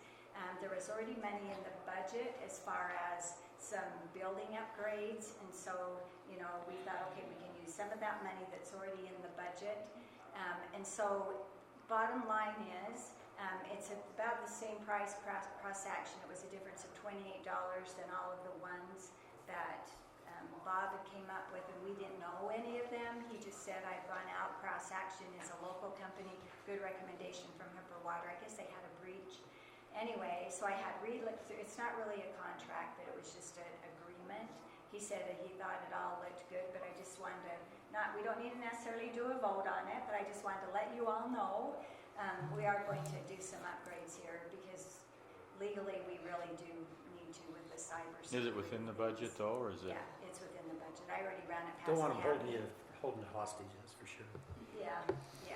There was already money in the budget as far as some building upgrades, and so, we thought, okay, we can use some of that money that's already in the budget. And so, bottom line is, it's about the same price Cross Action. It was a difference of $28 than all of the ones that Bob had came up with, and we didn't know any of them. He just said, I've gone out. Cross Action is a local company. Good recommendation from Hooper Water. I guess they had a breach. Anyway, so I had re-looked through. It's not really a contract, but it was just an agreement. He said that he thought it all looked good, but I just wanted to we don't need to necessarily do a vote on it, but I just wanted to let you all know we are going to do some upgrades here because legally we really do need to with the cybersecurity. Is it within the budget though, or is it? Yeah, it's within the budget. I already ran it past Don't want them Tammy. holding hostage, that's for sure. Yeah,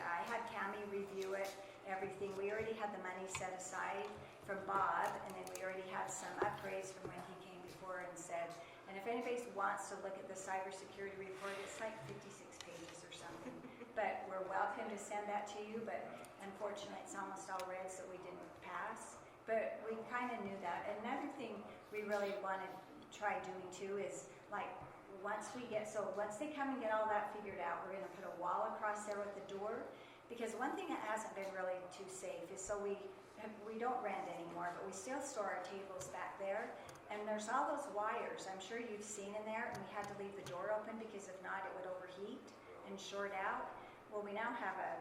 I had Tammy review it, everything. We already had the money set aside from Bob, and then we already had some upgrades from when he came before and said, and if anybody wants to look at the cybersecurity report, it's 56 pages or something. But we're welcome to send that to you, but unfortunately it's almost all reds that we didn't pass. But we kind of knew that. Another thing we really want to try doing too is once they come and get all that figured out, we're going to put a wall across there with the door, because one thing that hasn't been really too safe is we don't rent anymore, but we still store our tables back there, and there's all those wires I'm sure you've seen in there, and we had to leave the door open because if not it would overheat and short out. Well, we now have a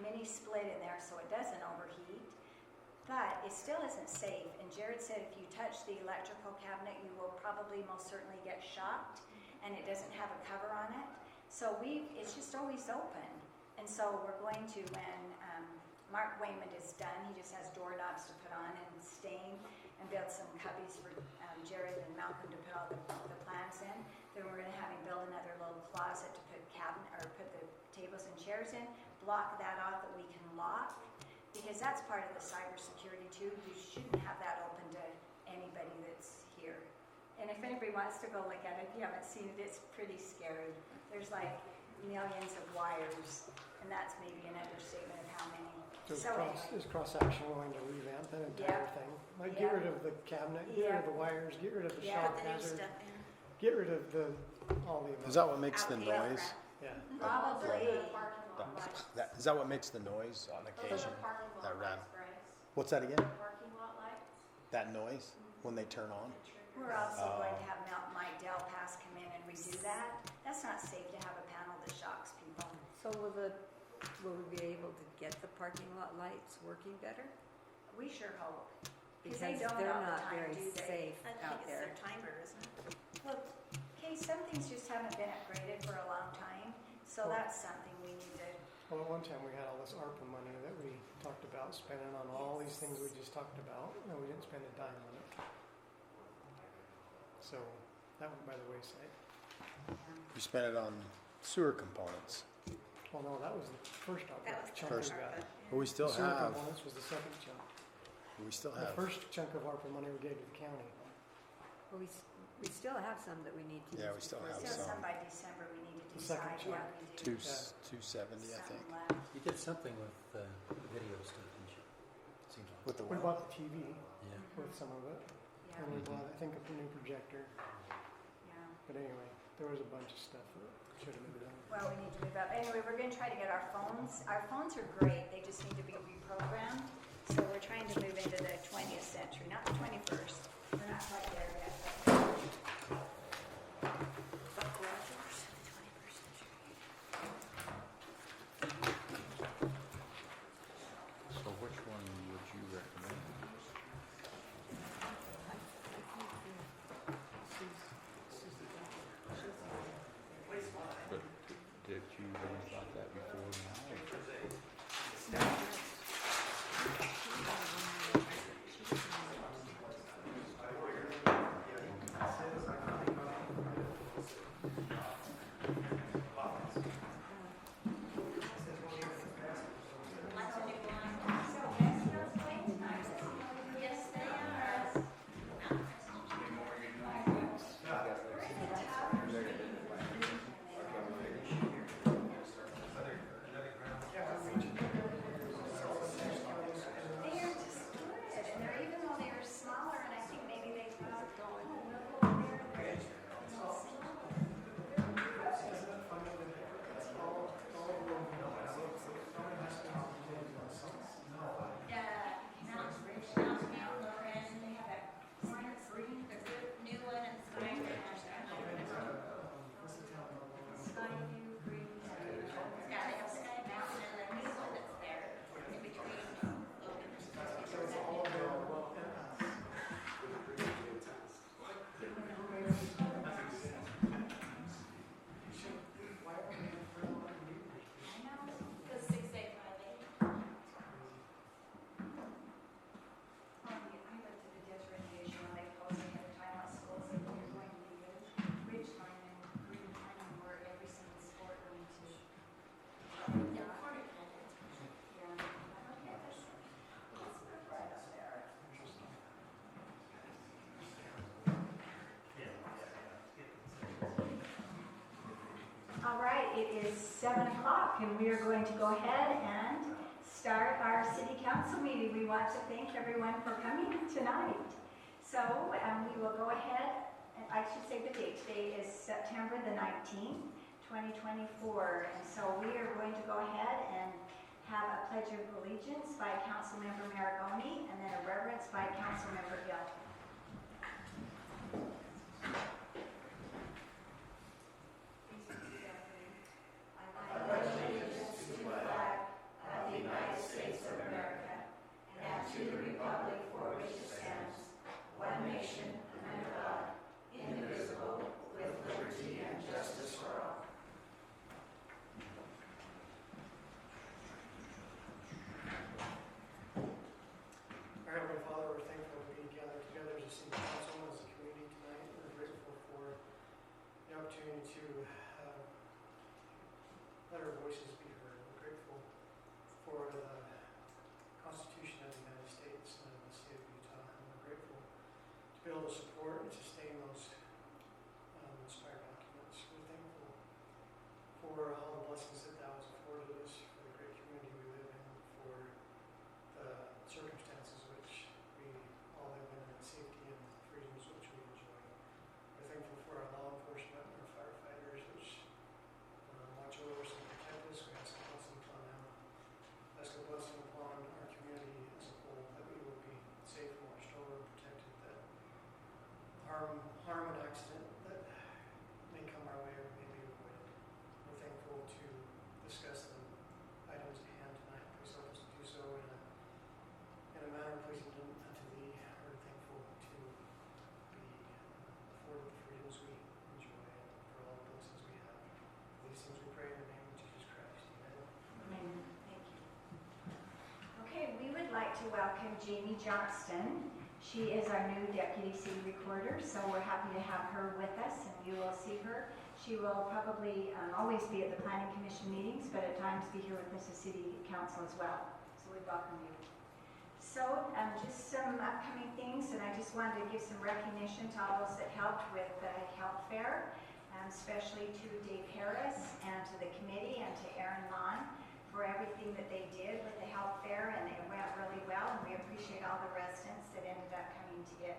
mini split in there so it doesn't overheat. but it still isn't safe. And Jared said if you touch the electrical cabinet, you will probably most certainly get shocked, and it doesn't have a cover on it. So it's just always open. And so we're going to, when Mark Wayman is done, he just has doorknobs to put on and stain and build some cubbies for Jared and Malcolm to put all the plants in. Then we're going to have him build another little closet to put put the tables and chairs in, block that off that we can lock, because that's part of the cybersecurity too. You shouldn't have that open to anybody that's here. And if anybody wants to go look at it, if you haven't seen it, it's pretty scary. There's like millions of wires, and that's maybe an understatement of how many. Is cross-action willing to revamp that entire thing? Like, get rid of the cabinet, get rid of the wires, get rid of the Yeah. shock hazard, get rid of all the. Is that what makes the Outdated noise? crap. Yeah. Probably. Is that what makes the noise on occasion? That ran. What's that again? Parking lot lights. That noise when they turn on? We're also going to have Mike Delpass come in and redo that. That's not safe to have a panel that shocks people. So will we be able to get the parking lot lights working better? We sure hope. Because they don't they're all the not time, very do they? safe out there. timer, isn't it? Well, okay, some things just haven't been upgraded for a long time, so that's something we need to. Well, at one time we had all this ARPA money that we talked about spending on all these things we just talked about, and we didn't spend a dime on it. So that went by the wayside. You spent it on sewer components. Well, no, that was the first ARPA chunk First. we got. But we still The sewer have, components was the second chunk. we still The have, first chunk of ARPA money we gave to the county. Well, we still have some that we need to use. Yeah, we still before have it's- Still some. some by December we need to The second decide chunk. what we do. 270, I think. Something left. You did something with video stuff, didn't you? Seems like. With the We what? bought the TV Yeah. with some of it, Yeah, and we bought, I think, a new projector. yeah. But anyway, there was a bunch of stuff that should have been done. Well, we need to move up. Anyway, we're going to try to get our phones. Our phones are great. They just need to be reprogrammed. So we're trying to move into the 20th century, not the 21st. We're not quite there yet. Buck Rogers, 21st century. So which one would you recommend? I think Susie But did you really thought that before now? They are just good. And they're, even though they are smaller, and I think maybe they got All right, it is 7 o'clock, and we are going to go ahead and start our city council meeting. We want to thank everyone for coming tonight. So we will go ahead, and I should say the date. Today is September the 19th, 2024. And so we are going to go ahead and have a pledge of allegiance by Councilmember Maragoni, and then a reverence by Councilmember Gill. Of the United States of America and to the republic to welcome Jamie Johnston. She is our new deputy city recorder, so we're happy to have her with us, and you will see her. She will probably always be at the planning commission meetings, but at times be here with us as city council as well. So we welcome you. So just some upcoming things, and I just wanted to give some recognition to all those that helped with the health fair, especially to Dave Harris and to the committee and to Aaron Lon for everything that they did with the health fair, and it went really well, and we appreciate all the residents that ended up coming to it.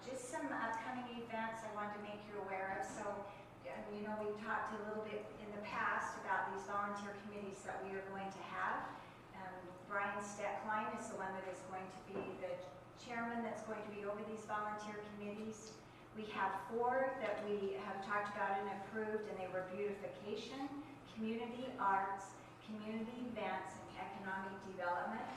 Just some upcoming events I wanted to make you aware of. So, you know, we talked a little bit in the past about these volunteer committees that we are going to have. Brian Steckline is the one that is going to be the chairman that's going to be over these volunteer committees. We have 4 that we have talked about and approved, and they were beautification, community arts, community events, and economic development.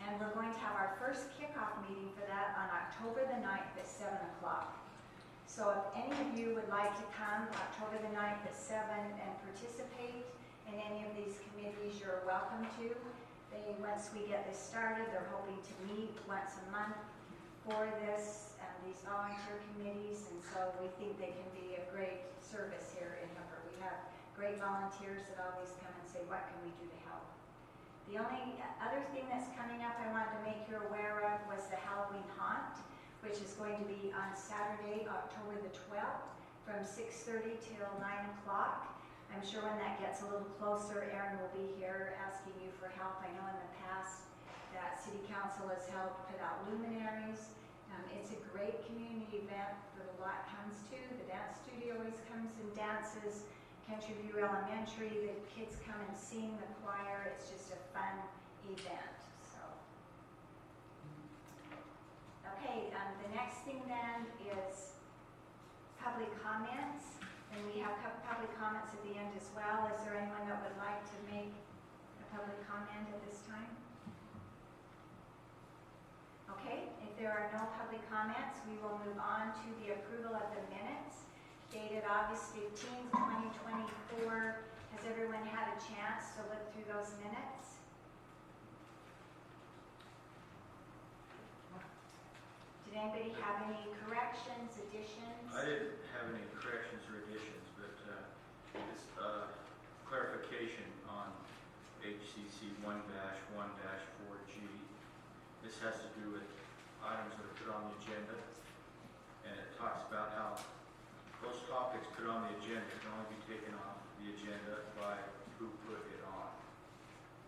And we're going to have our first kickoff meeting for that on October the 9th at 7 o'clock. So if any of you would like to come October the 9th at 7 and participate in any of these committees, you're welcome to. Once we get this started, they're hoping to meet once a month for this, these volunteer committees, and so we think they can be a great service here in Hooper. We have great volunteers that always come and say, what can we do to help? The only other thing that's coming up I wanted to make you aware of was the Halloween Haunt, which is going to be on Saturday, October the 12th, from 6:30 till 9 o'clock. I'm sure when that gets a little closer, Aaron will be here asking you for help. I know in the past that City Council has helped put out luminaries. It's a great community event that a lot comes to. The dance studio always comes and dances. Country View Elementary, the kids come and sing, the choir. It's just a fun event. So, okay, the next thing then is public comments, and we have public comments at the end as well. Is there anyone that would like to make a public comment at this time? Okay, if there are no public comments, we will move on to the approval of the minutes dated August 15th, 2024. Has everyone had a chance to look through those minutes? Did anybody have any corrections, additions? I didn't have any corrections or additions, but it's clarification on HCC 1-1-4G. This has to do with items that are put on the agenda, and it talks about how those topics put on the agenda can only be taken off the agenda by who put it on.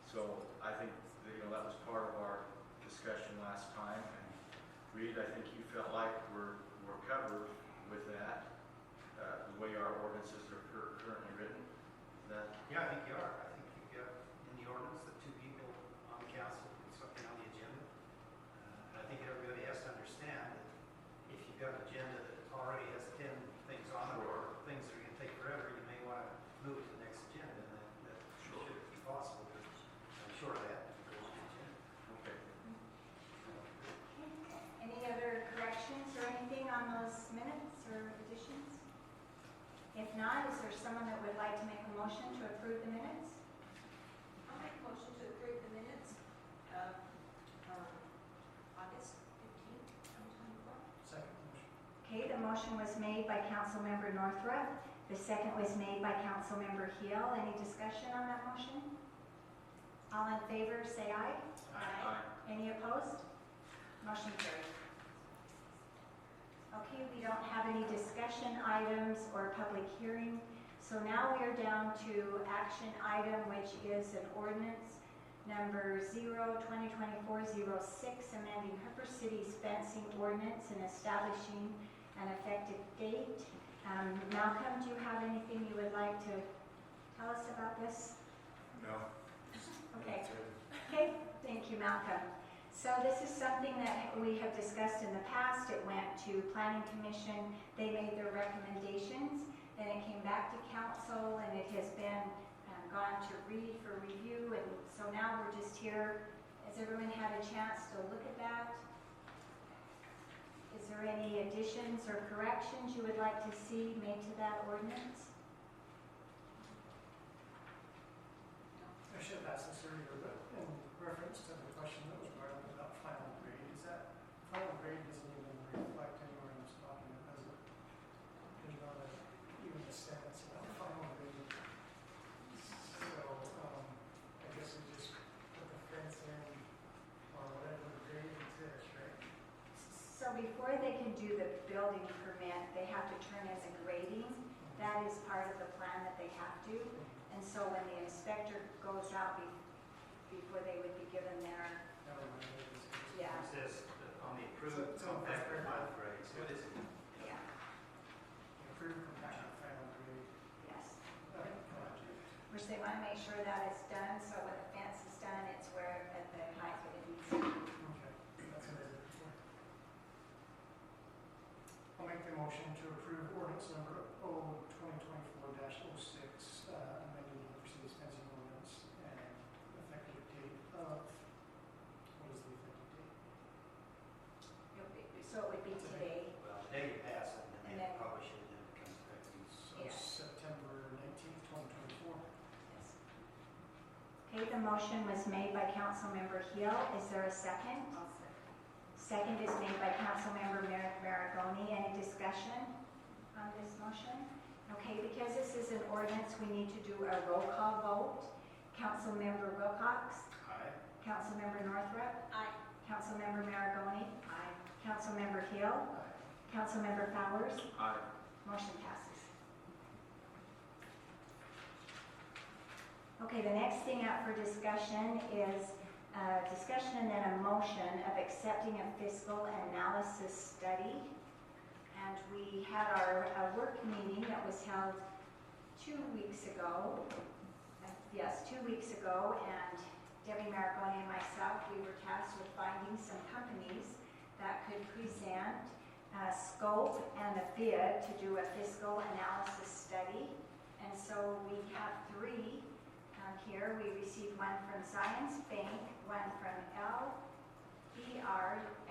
So I think that, you know, that was part of our discussion last time, and Reed, I think you felt like we're covered with that, the way our ordinances are currently written. That Yeah, I think you are. I think you've got in the ordinance that 2 people on the council put something on the agenda. And I think everybody has to understand that if you've got an agenda that already has 10 things on it, or things that are going to take forever, you may want to move it to the next agenda, and that should be possible. But I'm sure that goes to the agenda. okay. Any other corrections or anything on those minutes or additions? If not, is there someone that would like to make a motion to approve the minutes? I'll make a motion to approve the minutes of August 15th, 2024. Second motion. Okay, the motion was made by Councilmember Northrup. The second was made by Councilmember Hill. Any discussion on that motion? All in favor, say aye. Aye. Any opposed? Motion carried. Okay, we don't have any discussion items or public hearing. So now we are down to action item, which is an ordinance number 0-2024-06, amending Hooper City's fencing ordinance and establishing an effective date. Malcolm, do you have anything you would like to tell us about this? No. Okay. Okay, thank you, Malcolm. So this is something that we have discussed in the past. It went to Planning Commission. They made their recommendations. Then it came back to council, and it has been gone to Reed for review. And so now we're just here. Has everyone had a chance to look at that? Is there any additions or corrections you would like to see made to that ordinance? I should have asked this earlier, but in reference to the question that before they can do the building permit, they have to turn in the grading. That is part of the plan that they have to. And so when the inspector goes out before they would be given their, Never mind, yeah, It says on the approved So- compactor final grades, what is it? yeah, Approved compaction final grade. yes. Project. Which they want to make sure that it's done, so when the fence is done, it's where, at the height that it needs to be. Okay, that's what I did before. I'll make the motion to approve ordinance number O 2024-06, amending the City fencing ordinance and effective date of, what is the effective date? So it would be today. Well, today you pass it, and And then then- publish it, and then it becomes effective. So Yeah. September 19th, 2024. Yes. Okay, the motion was made by Councilmember Hill. Is there a second? Second is made by Councilmember Maragoni. Any discussion on this motion? Okay, because this is an ordinance, we need to do a roll call vote. Councilmember Wilcox? Aye. Councilmember Northrup? Aye. Councilmember Maragoni? Aye. Councilmember Hill? Aye. Councilmember Flowers? Aye. Motion passes. Okay, the next thing up for discussion is discussion and then a motion of accepting a fiscal analysis study. And we had our work meeting that was held 2 weeks ago. Yes, 2 weeks ago, and Debbie Maragoni and myself, we were tasked with finding some companies that could present a scope and a bid to do a fiscal analysis study. And so we have 3 here. We received one from Zions Bank, one from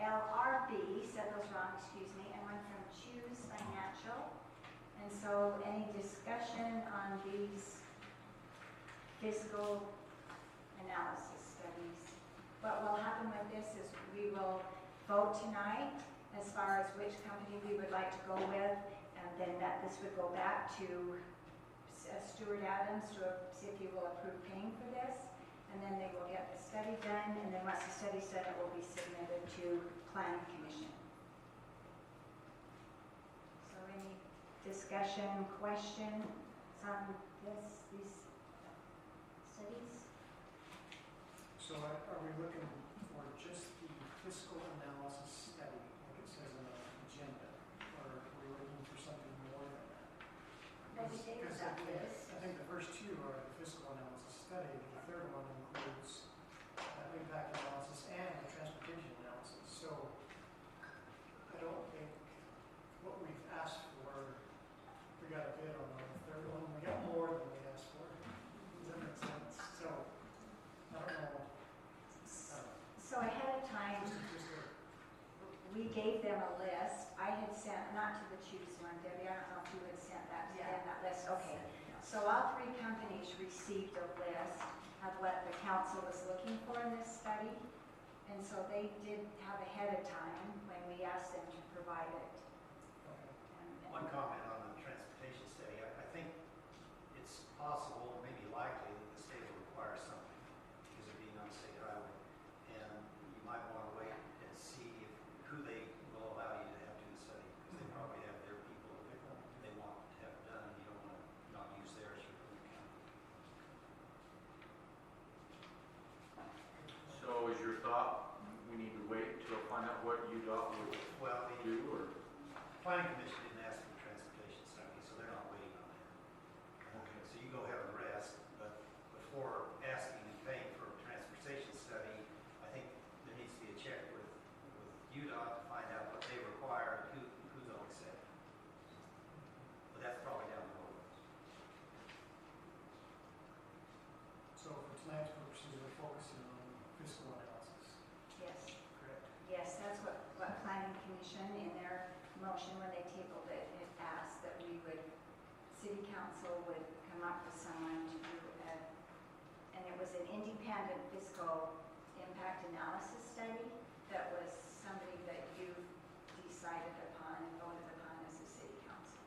LRB, said those wrong, excuse me, and one from Choose Financial. And so any discussion on these fiscal analysis studies? What will happen with this is we will vote tonight as far as which company we would like to go with, and then that this would go back to Stuart Adams to see if he will approve paying for this, and then they will get the study done, and then once the study's done, it will be submitted to Planning Commission. So any discussion, questions on these studies? So are we looking for just the fiscal analysis study, like it says in the agenda, or are we looking for something more than that? Well, we gave Because that list. I think the first 2 are the fiscal analysis study, but the third one includes impact analysis and the transportation analysis. So I don't think what we've asked for, we got a bid on the third one, we got more than we asked for. Does that make sense? So I don't know. So ahead of time, Just a, we gave them a list. I had sent, not to the Choose one, Debbie, I don't know if you had sent that to them, that list. Okay. So all 3 companies received a list of what the council was looking for in this study. And so they did have ahead of time when we asked them to provide it. okay. And- One comment on the transportation study, I think it's possible, maybe likely, that the state will require something, because it being on a state highway. And you might want to wait and see who they will allow you to have do the study, because they probably have their people that they want to have done, and you don't want to not use theirs for your county. So is your thought, we need to wait till find out what UDOT would Well, the do, or? planning commission didn't ask for the transportation study, so they're not waiting on that. Okay. So you go have a rest, but before asking and paying for a transportation study, I think there needs to be a check with UDOT to find out what they require and who they'll accept. But that's probably down the road. So for tonight's purposes, we're focusing on fiscal analysis, Yes. correct? Yes, that's what Planning Commission in their motion when they tabled it, it asked that we would, City Council would come up with someone to do and it was an independent fiscal impact analysis study that was somebody that you decided upon and voted upon as a City Council.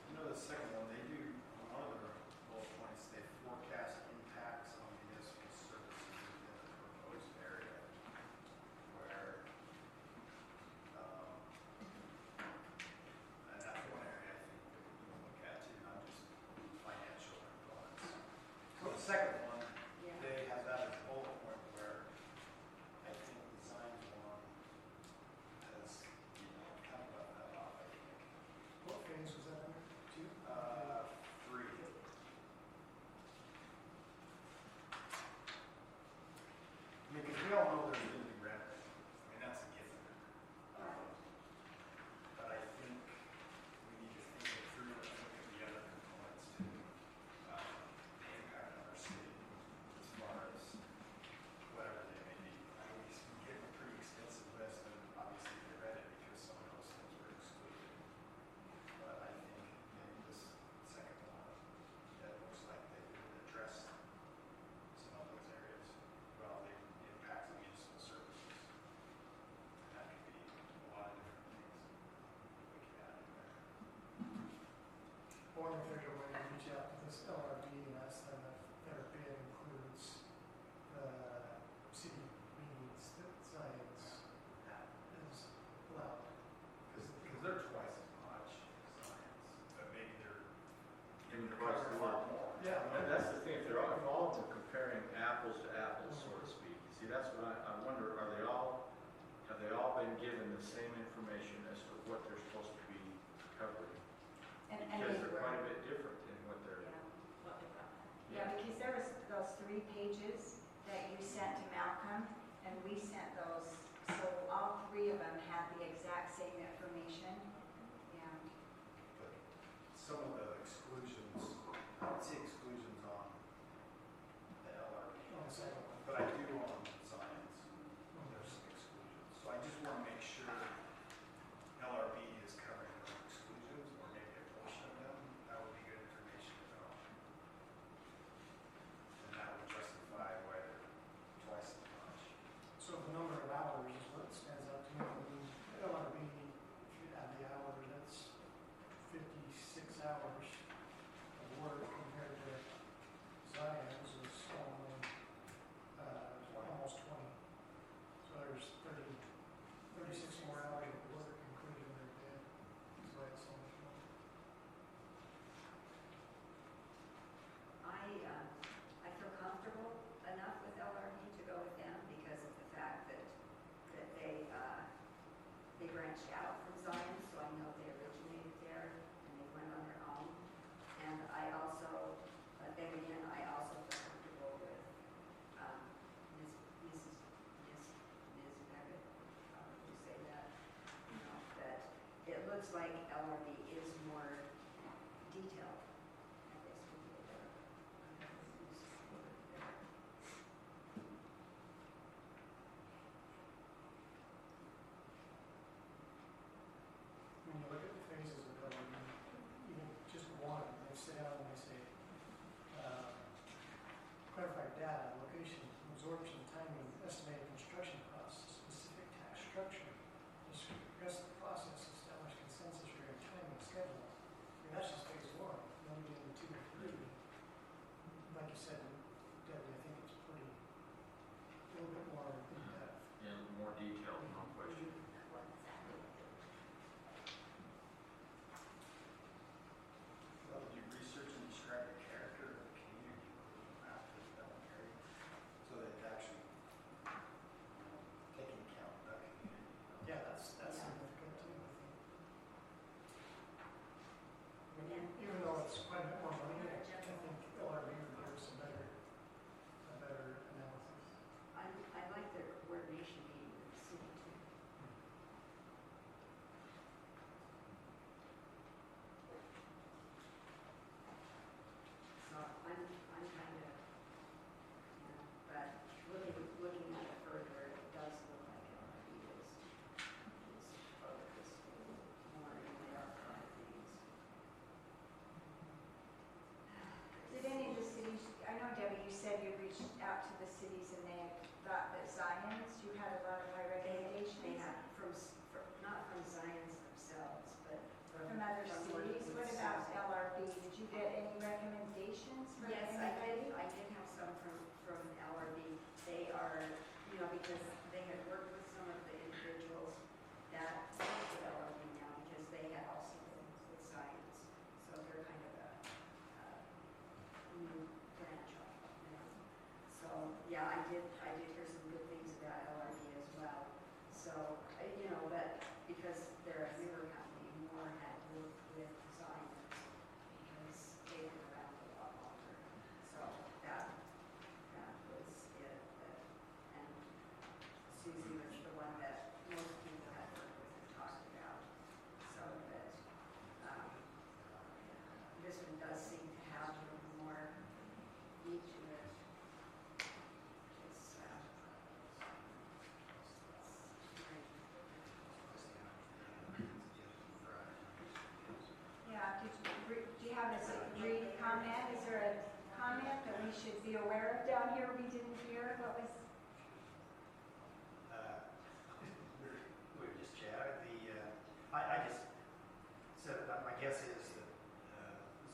You know, the second one, they do, on one of their bullet points, they forecast impacts on municipal services within the proposed area, where See, that's what I wonder, have they all been given the same information as to what they're supposed to be covering? And Because they they're were, quite a bit different in what they're, yeah, because there was those 3 pages that you sent to Malcolm, and we sent those, so all 3 of them had the exact same information. Yeah. But some of the exclusions, I don't see exclusions on the LRP. On the second one. But I do on science. There's some exclusions. So I just want to make sure LRB is covering those exclusions, or maybe a portion of them. That would be good information to know. And that would justify why they're twice as much. So the number of hours is what stands out to me. I mean, LRB, if you add the hours, that's 56 hours of work compared to Zion's is only almost 20. So there's 36 more hours of work included in their bid. That's why it's so much more. I feel comfortable enough with LRB to go with them because of the fact that they branched out from Zion, so I know they originated there and they went on their own. And I also, then again, I also feel comfortable with Ms. Beckett, how would you say that? You know, that it looks like LRB is more detailed. I guess would be a better use of the word there. When you look at the phases of LRB, even just one, they sit down and they say, clarified data, location, absorption, timing, estimated construction costs, specific tax structure, discuss the process, establish consensus regarding timing, schedule. I mean, that's just phase 1. Then we get into 2 and 3. Like you said, Debbie, I think it's pretty, a little bit more in depth. yeah, more detailed, no question. Well, do you research and describe the character of the community after the development area? So that it actually, taking account of that community. Yeah, that's Yeah. significant too, I think. I mean, Yeah. even though it's quite a bit more money, I think LRB would give us a better analysis. I like their coordination meeting with the city too. So I'm kind of, you know, but looking at it further, it does look like LRB is focused more in their kind of things. Did any of the cities, I know Debbie, you said you reached out to the cities and they thought that Zion's, you had a lot of high recommendations? They have not from Zions themselves, but From other cities? working What with about Susan. LRB? Did you get any recommendations from Yes, I anybody? did. I did have some from LRB. They are, you know, because they had worked with some of the individuals that work with LRB now because they had also been with Science. So they're kind of a new branch off, you know. So, yeah, I did hear some good things about LRB as well. So, you know, but because they're a newer company, more had worked with Zions because they've been around a lot longer. So that was it. And Susie was the one that most people had worked with and talked about. So that this one does seem to have a little more meat to it. It's, Yeah, do you have a brief comment? Is there a comment that we should be aware of down here we didn't hear? What was? We were just chatting. I just said that my guess is that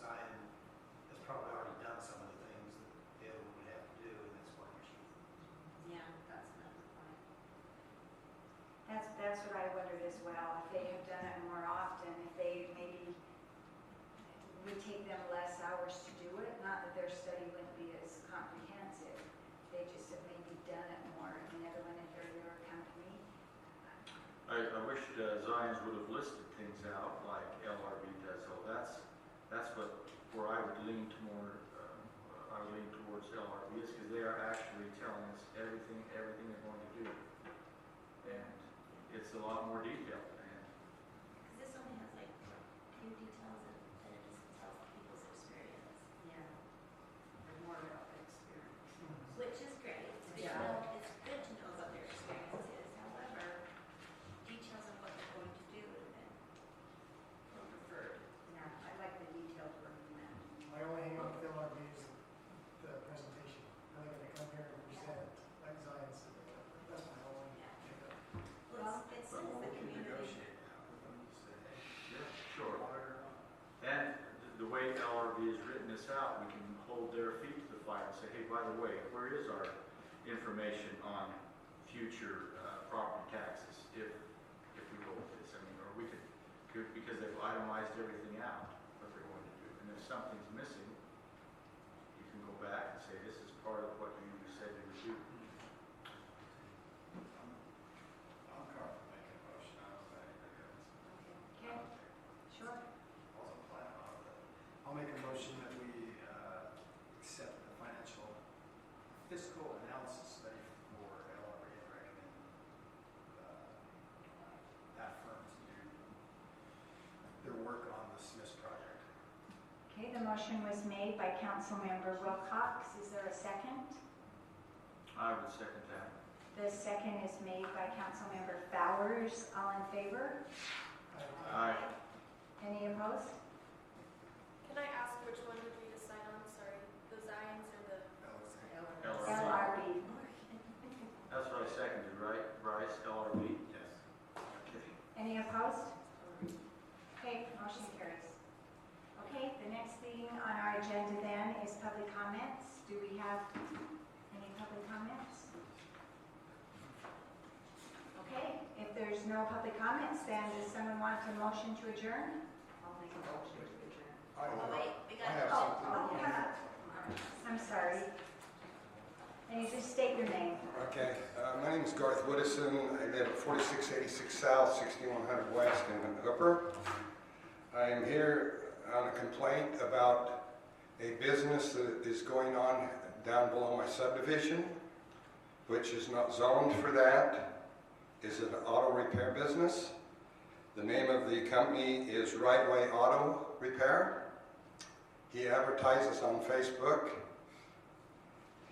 Zion has probably already done some of the things that Bill would have to do in this partnership. yeah, that's another point. That's what I wondered as well. If they have done it more often, if they maybe would take them less hours to do it. Not that their study wouldn't be as comprehensive. They just have maybe done it more lean towards LRB is because they are actually telling us everything they're going to do. And it's a lot more detailed. And Because this only has like few details and it just tells people's experience. Yeah. More about the experience. Which is great. It's good to know, it's good to know what their experience is. However, details of what they're going to do and then are preferred. Yeah, I like the detailed version of that. My only hang up with LRB is the presentation. How they're gonna come here and present, like Zion said, that's my only hang up. Well, it says the community. sure. And the way LRB has written this out, we can hold their feet to the fire and say, hey, by the way, where is our information on future property taxes if we go with this? I mean, or we could, because they've itemized everything out, what they're going to do. And if something's missing, you can go back and say, this is part of what you said you would do. I'm comfortable making a motion. I don't think Okay, sure. wasn't planning on it. I'll make a motion that we accept the financial fiscal analysis study for LRB and recommend that firm to do their work on the Smiths project. Okay, the motion was made by Councilmember Wilcox. Is there a second? I would second that. The second is made by Councilmember Bowers. All in favor? Aye. Any opposed? Can I ask which one did we decide on? Sorry, the Zions or the? LRB. LRB. That's what I seconded, right, Bryce, LRB? Yes. Okay. Any opposed? Okay, motion carries. Okay, the next thing on our agenda then is public comments. Do we have any public comments? Okay, if there's no public comments, then does someone want a motion to adjourn? I'll make a motion to adjourn. I Oh, wait, we got. Oh, come up. I'm sorry. And you just state your name. Okay, my name is Garth Woodison. I live at 4686 South, 6100 West in Hooper. I am here on a complaint about a business that is going on down below my subdivision, which is not zoned for that. It's an auto repair business. The name of the company is Right Way Auto Repair. He advertises on Facebook.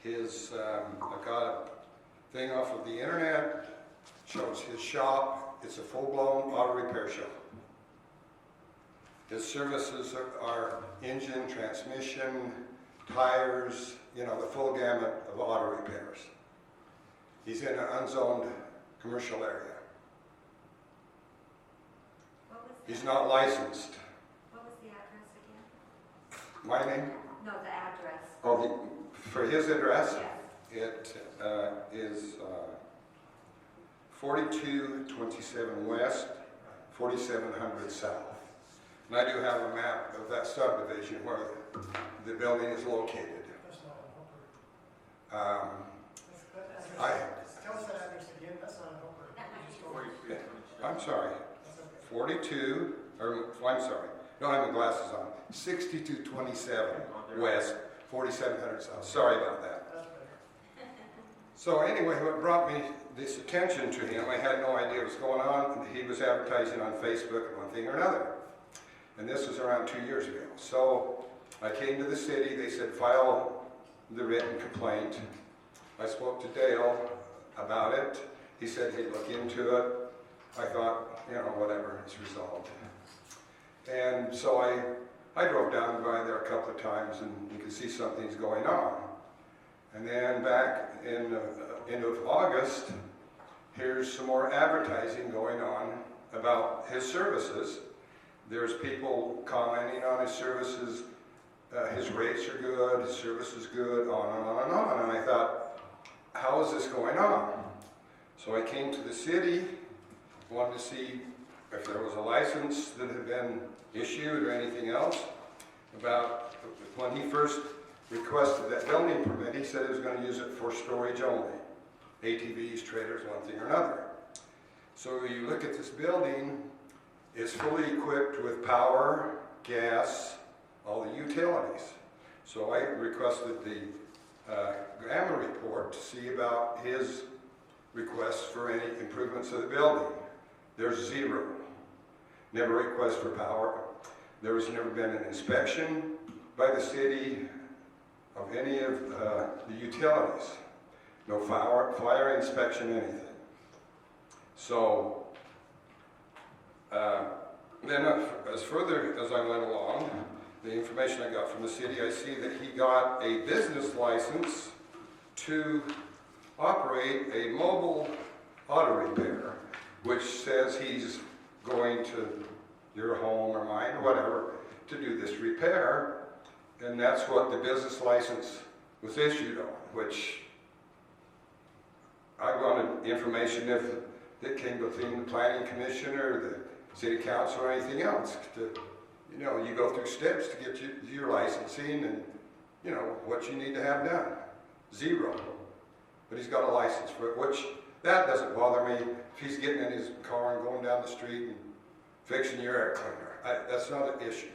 I got a thing off of the internet, shows his shop. It's a full-blown auto repair shop. His services are engine, transmission, tires, the full gamut of auto repairs. He's in an unzoned commercial area. What was He's not licensed. What was the address again? My name? No, the address. For his address, Yes. it is 4227 West, 4700 South. And I do have a map of that subdivision where the building is located. That's not in Hooper. Tell us that address again, that's not in Hooper. That might be. 43, I'm sorry, That's okay. 42, I'm sorry, don't have my glasses on, 6227 West, 4700 South. Sorry about that. That's better. So anyway, what brought me this attention to him, I had no idea what was going on. He was advertising on Facebook one thing or another. And this was around 2 years ago. So I came to the city, they said file the written complaint. I spoke to Dale about it. He said he'd look into it. I thought, whatever, it's resolved. And so I drove down by there a couple of times and you could see something's going on. And then back in end of August, here's some more advertising going on about his services. There's people commenting on his services. His rates are good, his service is good, on and on and on. And I thought, how is this going on? So I came to the city, wanted to see if there was a license that had been issued or anything else. About when he first requested that building permit, he said he was going to use it for storage only. ATVs, trailers, one thing or another. So you look at this building, it's fully equipped with power, gas, all the utilities. So I requested the Gamma report to see about his requests for any improvements of the building. There's zero. Never request for power. There has never been an inspection by the city of any of the utilities. No fire inspection, anything. So, then as further as I went along, the information I got from the city, I see that he got a business license to operate a mobile auto repair, which says he's going to your home or mine or whatever to do this repair. And that's what the business license was issued on, which I wanted information if it came between the planning commission or the city council or anything else. You know, you go through steps to get your licensing and, you know, what you need to have done. Zero. But he's got a license for it, which that doesn't bother me. If he's getting in his car and going down the street and fixing your air cleaner, that's not an issue.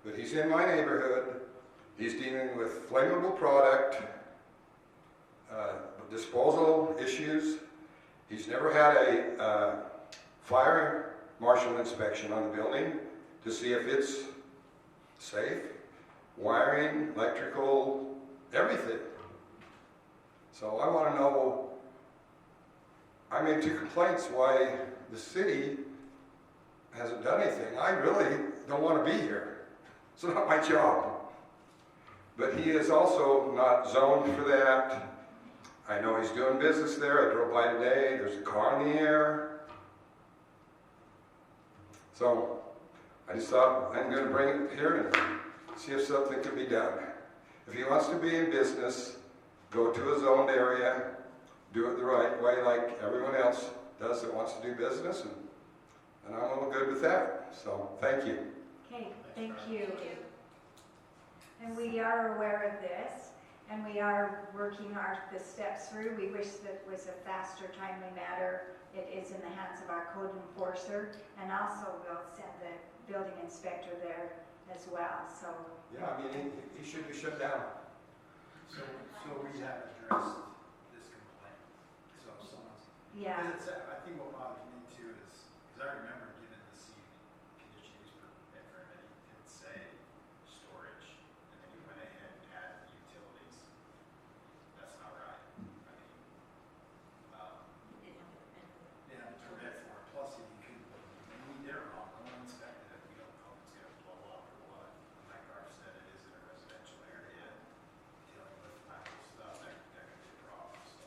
But he's in my neighborhood. He's dealing with flammable product, disposal issues. He's never had a fire marshal inspection on the building to see if it's safe, wiring, electrical, everything. So I want to know, I made 2 complaints why the city hasn't done anything. I really don't want to be here. It's not my job. But he is also not zoned for that. I know he's doing business there. I drove by today. There's a car in the air. So I just thought I'm going to bring it here and see if something can be done. If he wants to be in business, go to a zoned area, do it the right way like everyone else does that wants to do business, and I'm all good with that. So thank you. Okay, thank you. And we are aware of this, and we are working the steps through. We wish that was a faster, timely matter. It is in the hands of our code enforcer, and also we'll send the building inspector there as well. So Yeah, I mean, he should be shut down. So we have addressed this complaint. So someone's. yeah, Because I think what bothers me too is, because I remember giving the conditional use permit for it, it did say storage, and then you went ahead and added utilities. That's not right. I mean, yeah, the permit for it, plus if you could, maybe they're wrong, go and inspect it, we don't know if it's gonna blow up or what. Like Garth said, it is in a residential area, dealing with that kind of stuff, that could be a problem, so.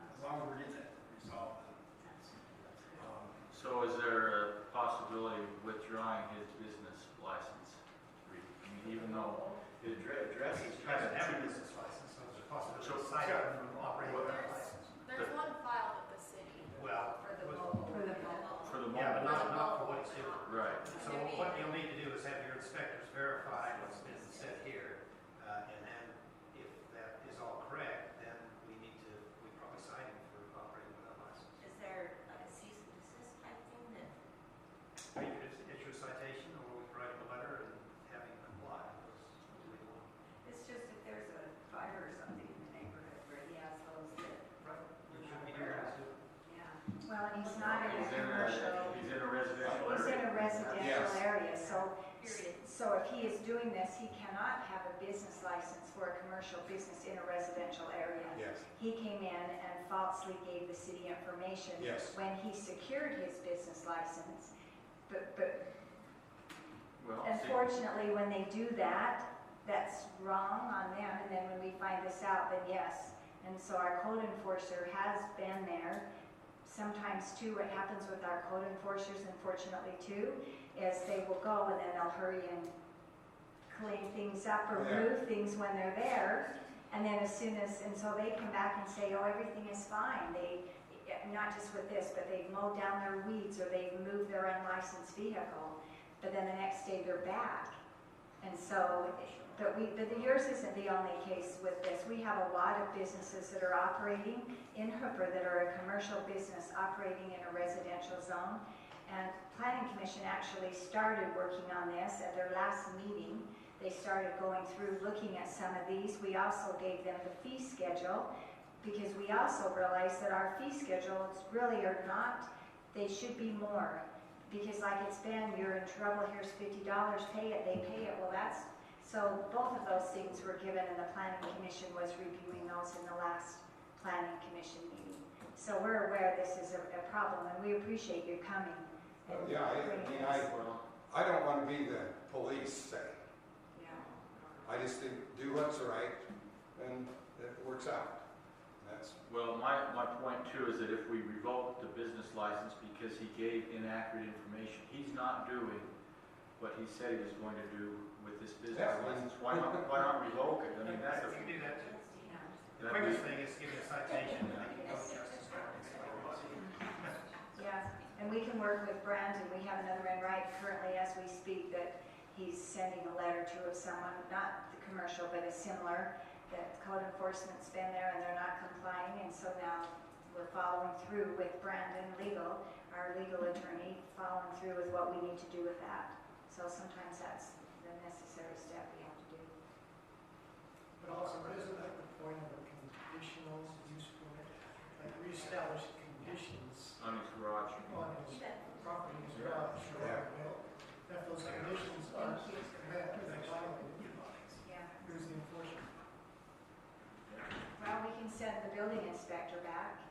As long as we're getting it resolved, So is there a possibility of withdrawing his business license? I mean, even though the address is he kind doesn't of have a business license, so there's a possibility So- of signing from operating without a license. There's one filed with the city Well, for the with- mobile. for the for the yeah, but moment. not for what he's doing. Right. So what you'll need to do is have your inspectors verify what's been said here, and then if that is all correct, then we probably sign him for operating without license. Is there like a cease and desist type thing that, You could issue a citation, or we could write him a letter and have him comply. Those are the ones. It's just if there's a fire or something in the neighborhood where he has those that, Right. You should be doing that too. yeah. well, and he's not in a He's in commercial. he's in a residential He's in area. a residential Yes. area, so, period? so if he is doing this, he cannot have a business license for a commercial business in a residential area. Yes. He came in and falsely gave the city information. Yes. When he secured his business license, but Well, see, unfortunately, when they do that, that's wrong on them, and then when we find this out, then yes. And so our code enforcer has been there. Sometimes too, what happens with our code enforcers, unfortunately too, is they will go and then they'll hurry and clean things up or Yeah. move things when they're there. And then and so they come back and say, oh, everything is fine. Not just with this, but they've mowed down their weeds or they've moved their unlicensed vehicle. But then the next day they're back. And so, but yours isn't the only case with this. We have a lot of businesses that are operating in Hooper that are a commercial business operating in a residential zone. And Planning Commission actually started working on this at their last meeting. they started going through looking at some of these. We also gave them the fee schedule because we also realized that our fee schedules really are not, they should be more. Because like it's been, you're in trouble, here's $50, pay it, they pay it. Well, that's, so both of those things were given and the planning commission was reviewing those in the last planning commission meeting. So we're aware this is a problem and we appreciate you coming. And Yeah, bringing this. I don't want to be the police say. Yeah. I just think do what's right and it works out. That's, Well, my point too is that if we revoke the business license because he gave inaccurate information, he's not doing what he said he was going to do with this business Yeah, license. Why not revoke it? I mean, that's If a. you do that, the that'd be- quickest thing is give you a citation, and they can go justice court. Yeah, and we can work with Brandon. We have another man right currently as we speak that he's sending a letter to of someone, not the commercial, but a similar, that code enforcement's been there and they're not complying. And so now we're following through with Brandon Legal, our legal attorney, following through with what we need to do with that. So sometimes that's the necessary step we have to do. But also, isn't that the point of a conditional use permit? Like we established conditions On his garage. on his property, his garage, or well, if those conditions aren't met, they violate it. Yeah. Who's the enforcement? Well, we can send the building inspector back,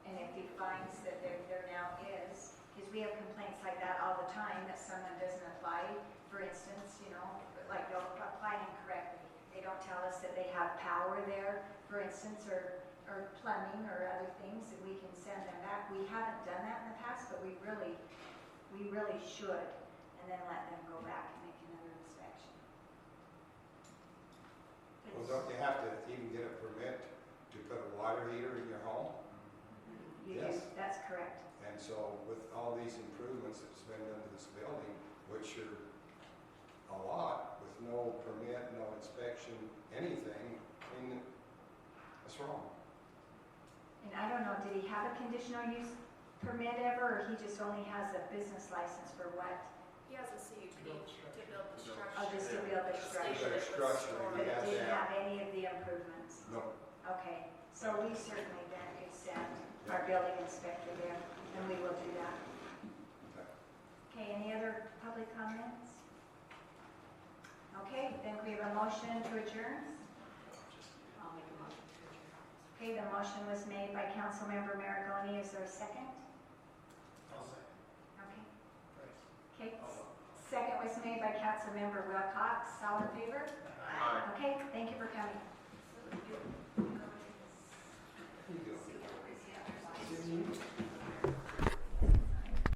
and if he finds that there now is, because we have complaints like that all the time, that someone doesn't apply, for instance, you know, like they'll apply incorrectly. They don't tell us that they have power there, for instance, or plumbing or other things, and we can send them back. We haven't done that in the past, but we really should, and then let them go back and make another inspection. well, don't you have to even get a permit to put a water heater in your home? You do, Yes. that's correct. And so with all these improvements that's been done to this building, which are a lot, with no permit, no inspection, anything, I mean, that's wrong. And I don't know, did he have a conditional use permit ever, or he just only has a business license for what? He has a CUP to build the structure. Oh, just to build the structure, The structure, but he it has didn't that. have any of the improvements? No. Okay, so we certainly then could send our building inspector there, and we will do that. Okay, any other public comments? Okay, then we have a motion to adjourn. I'll make a motion to adjourn. Okay, the motion was made by Councilmember Maragoni. Is there a second? I'll say. Okay. Right. Okay. Second was made by Councilmember Wilcox. All in favor? Aye. Okay, thank you for coming.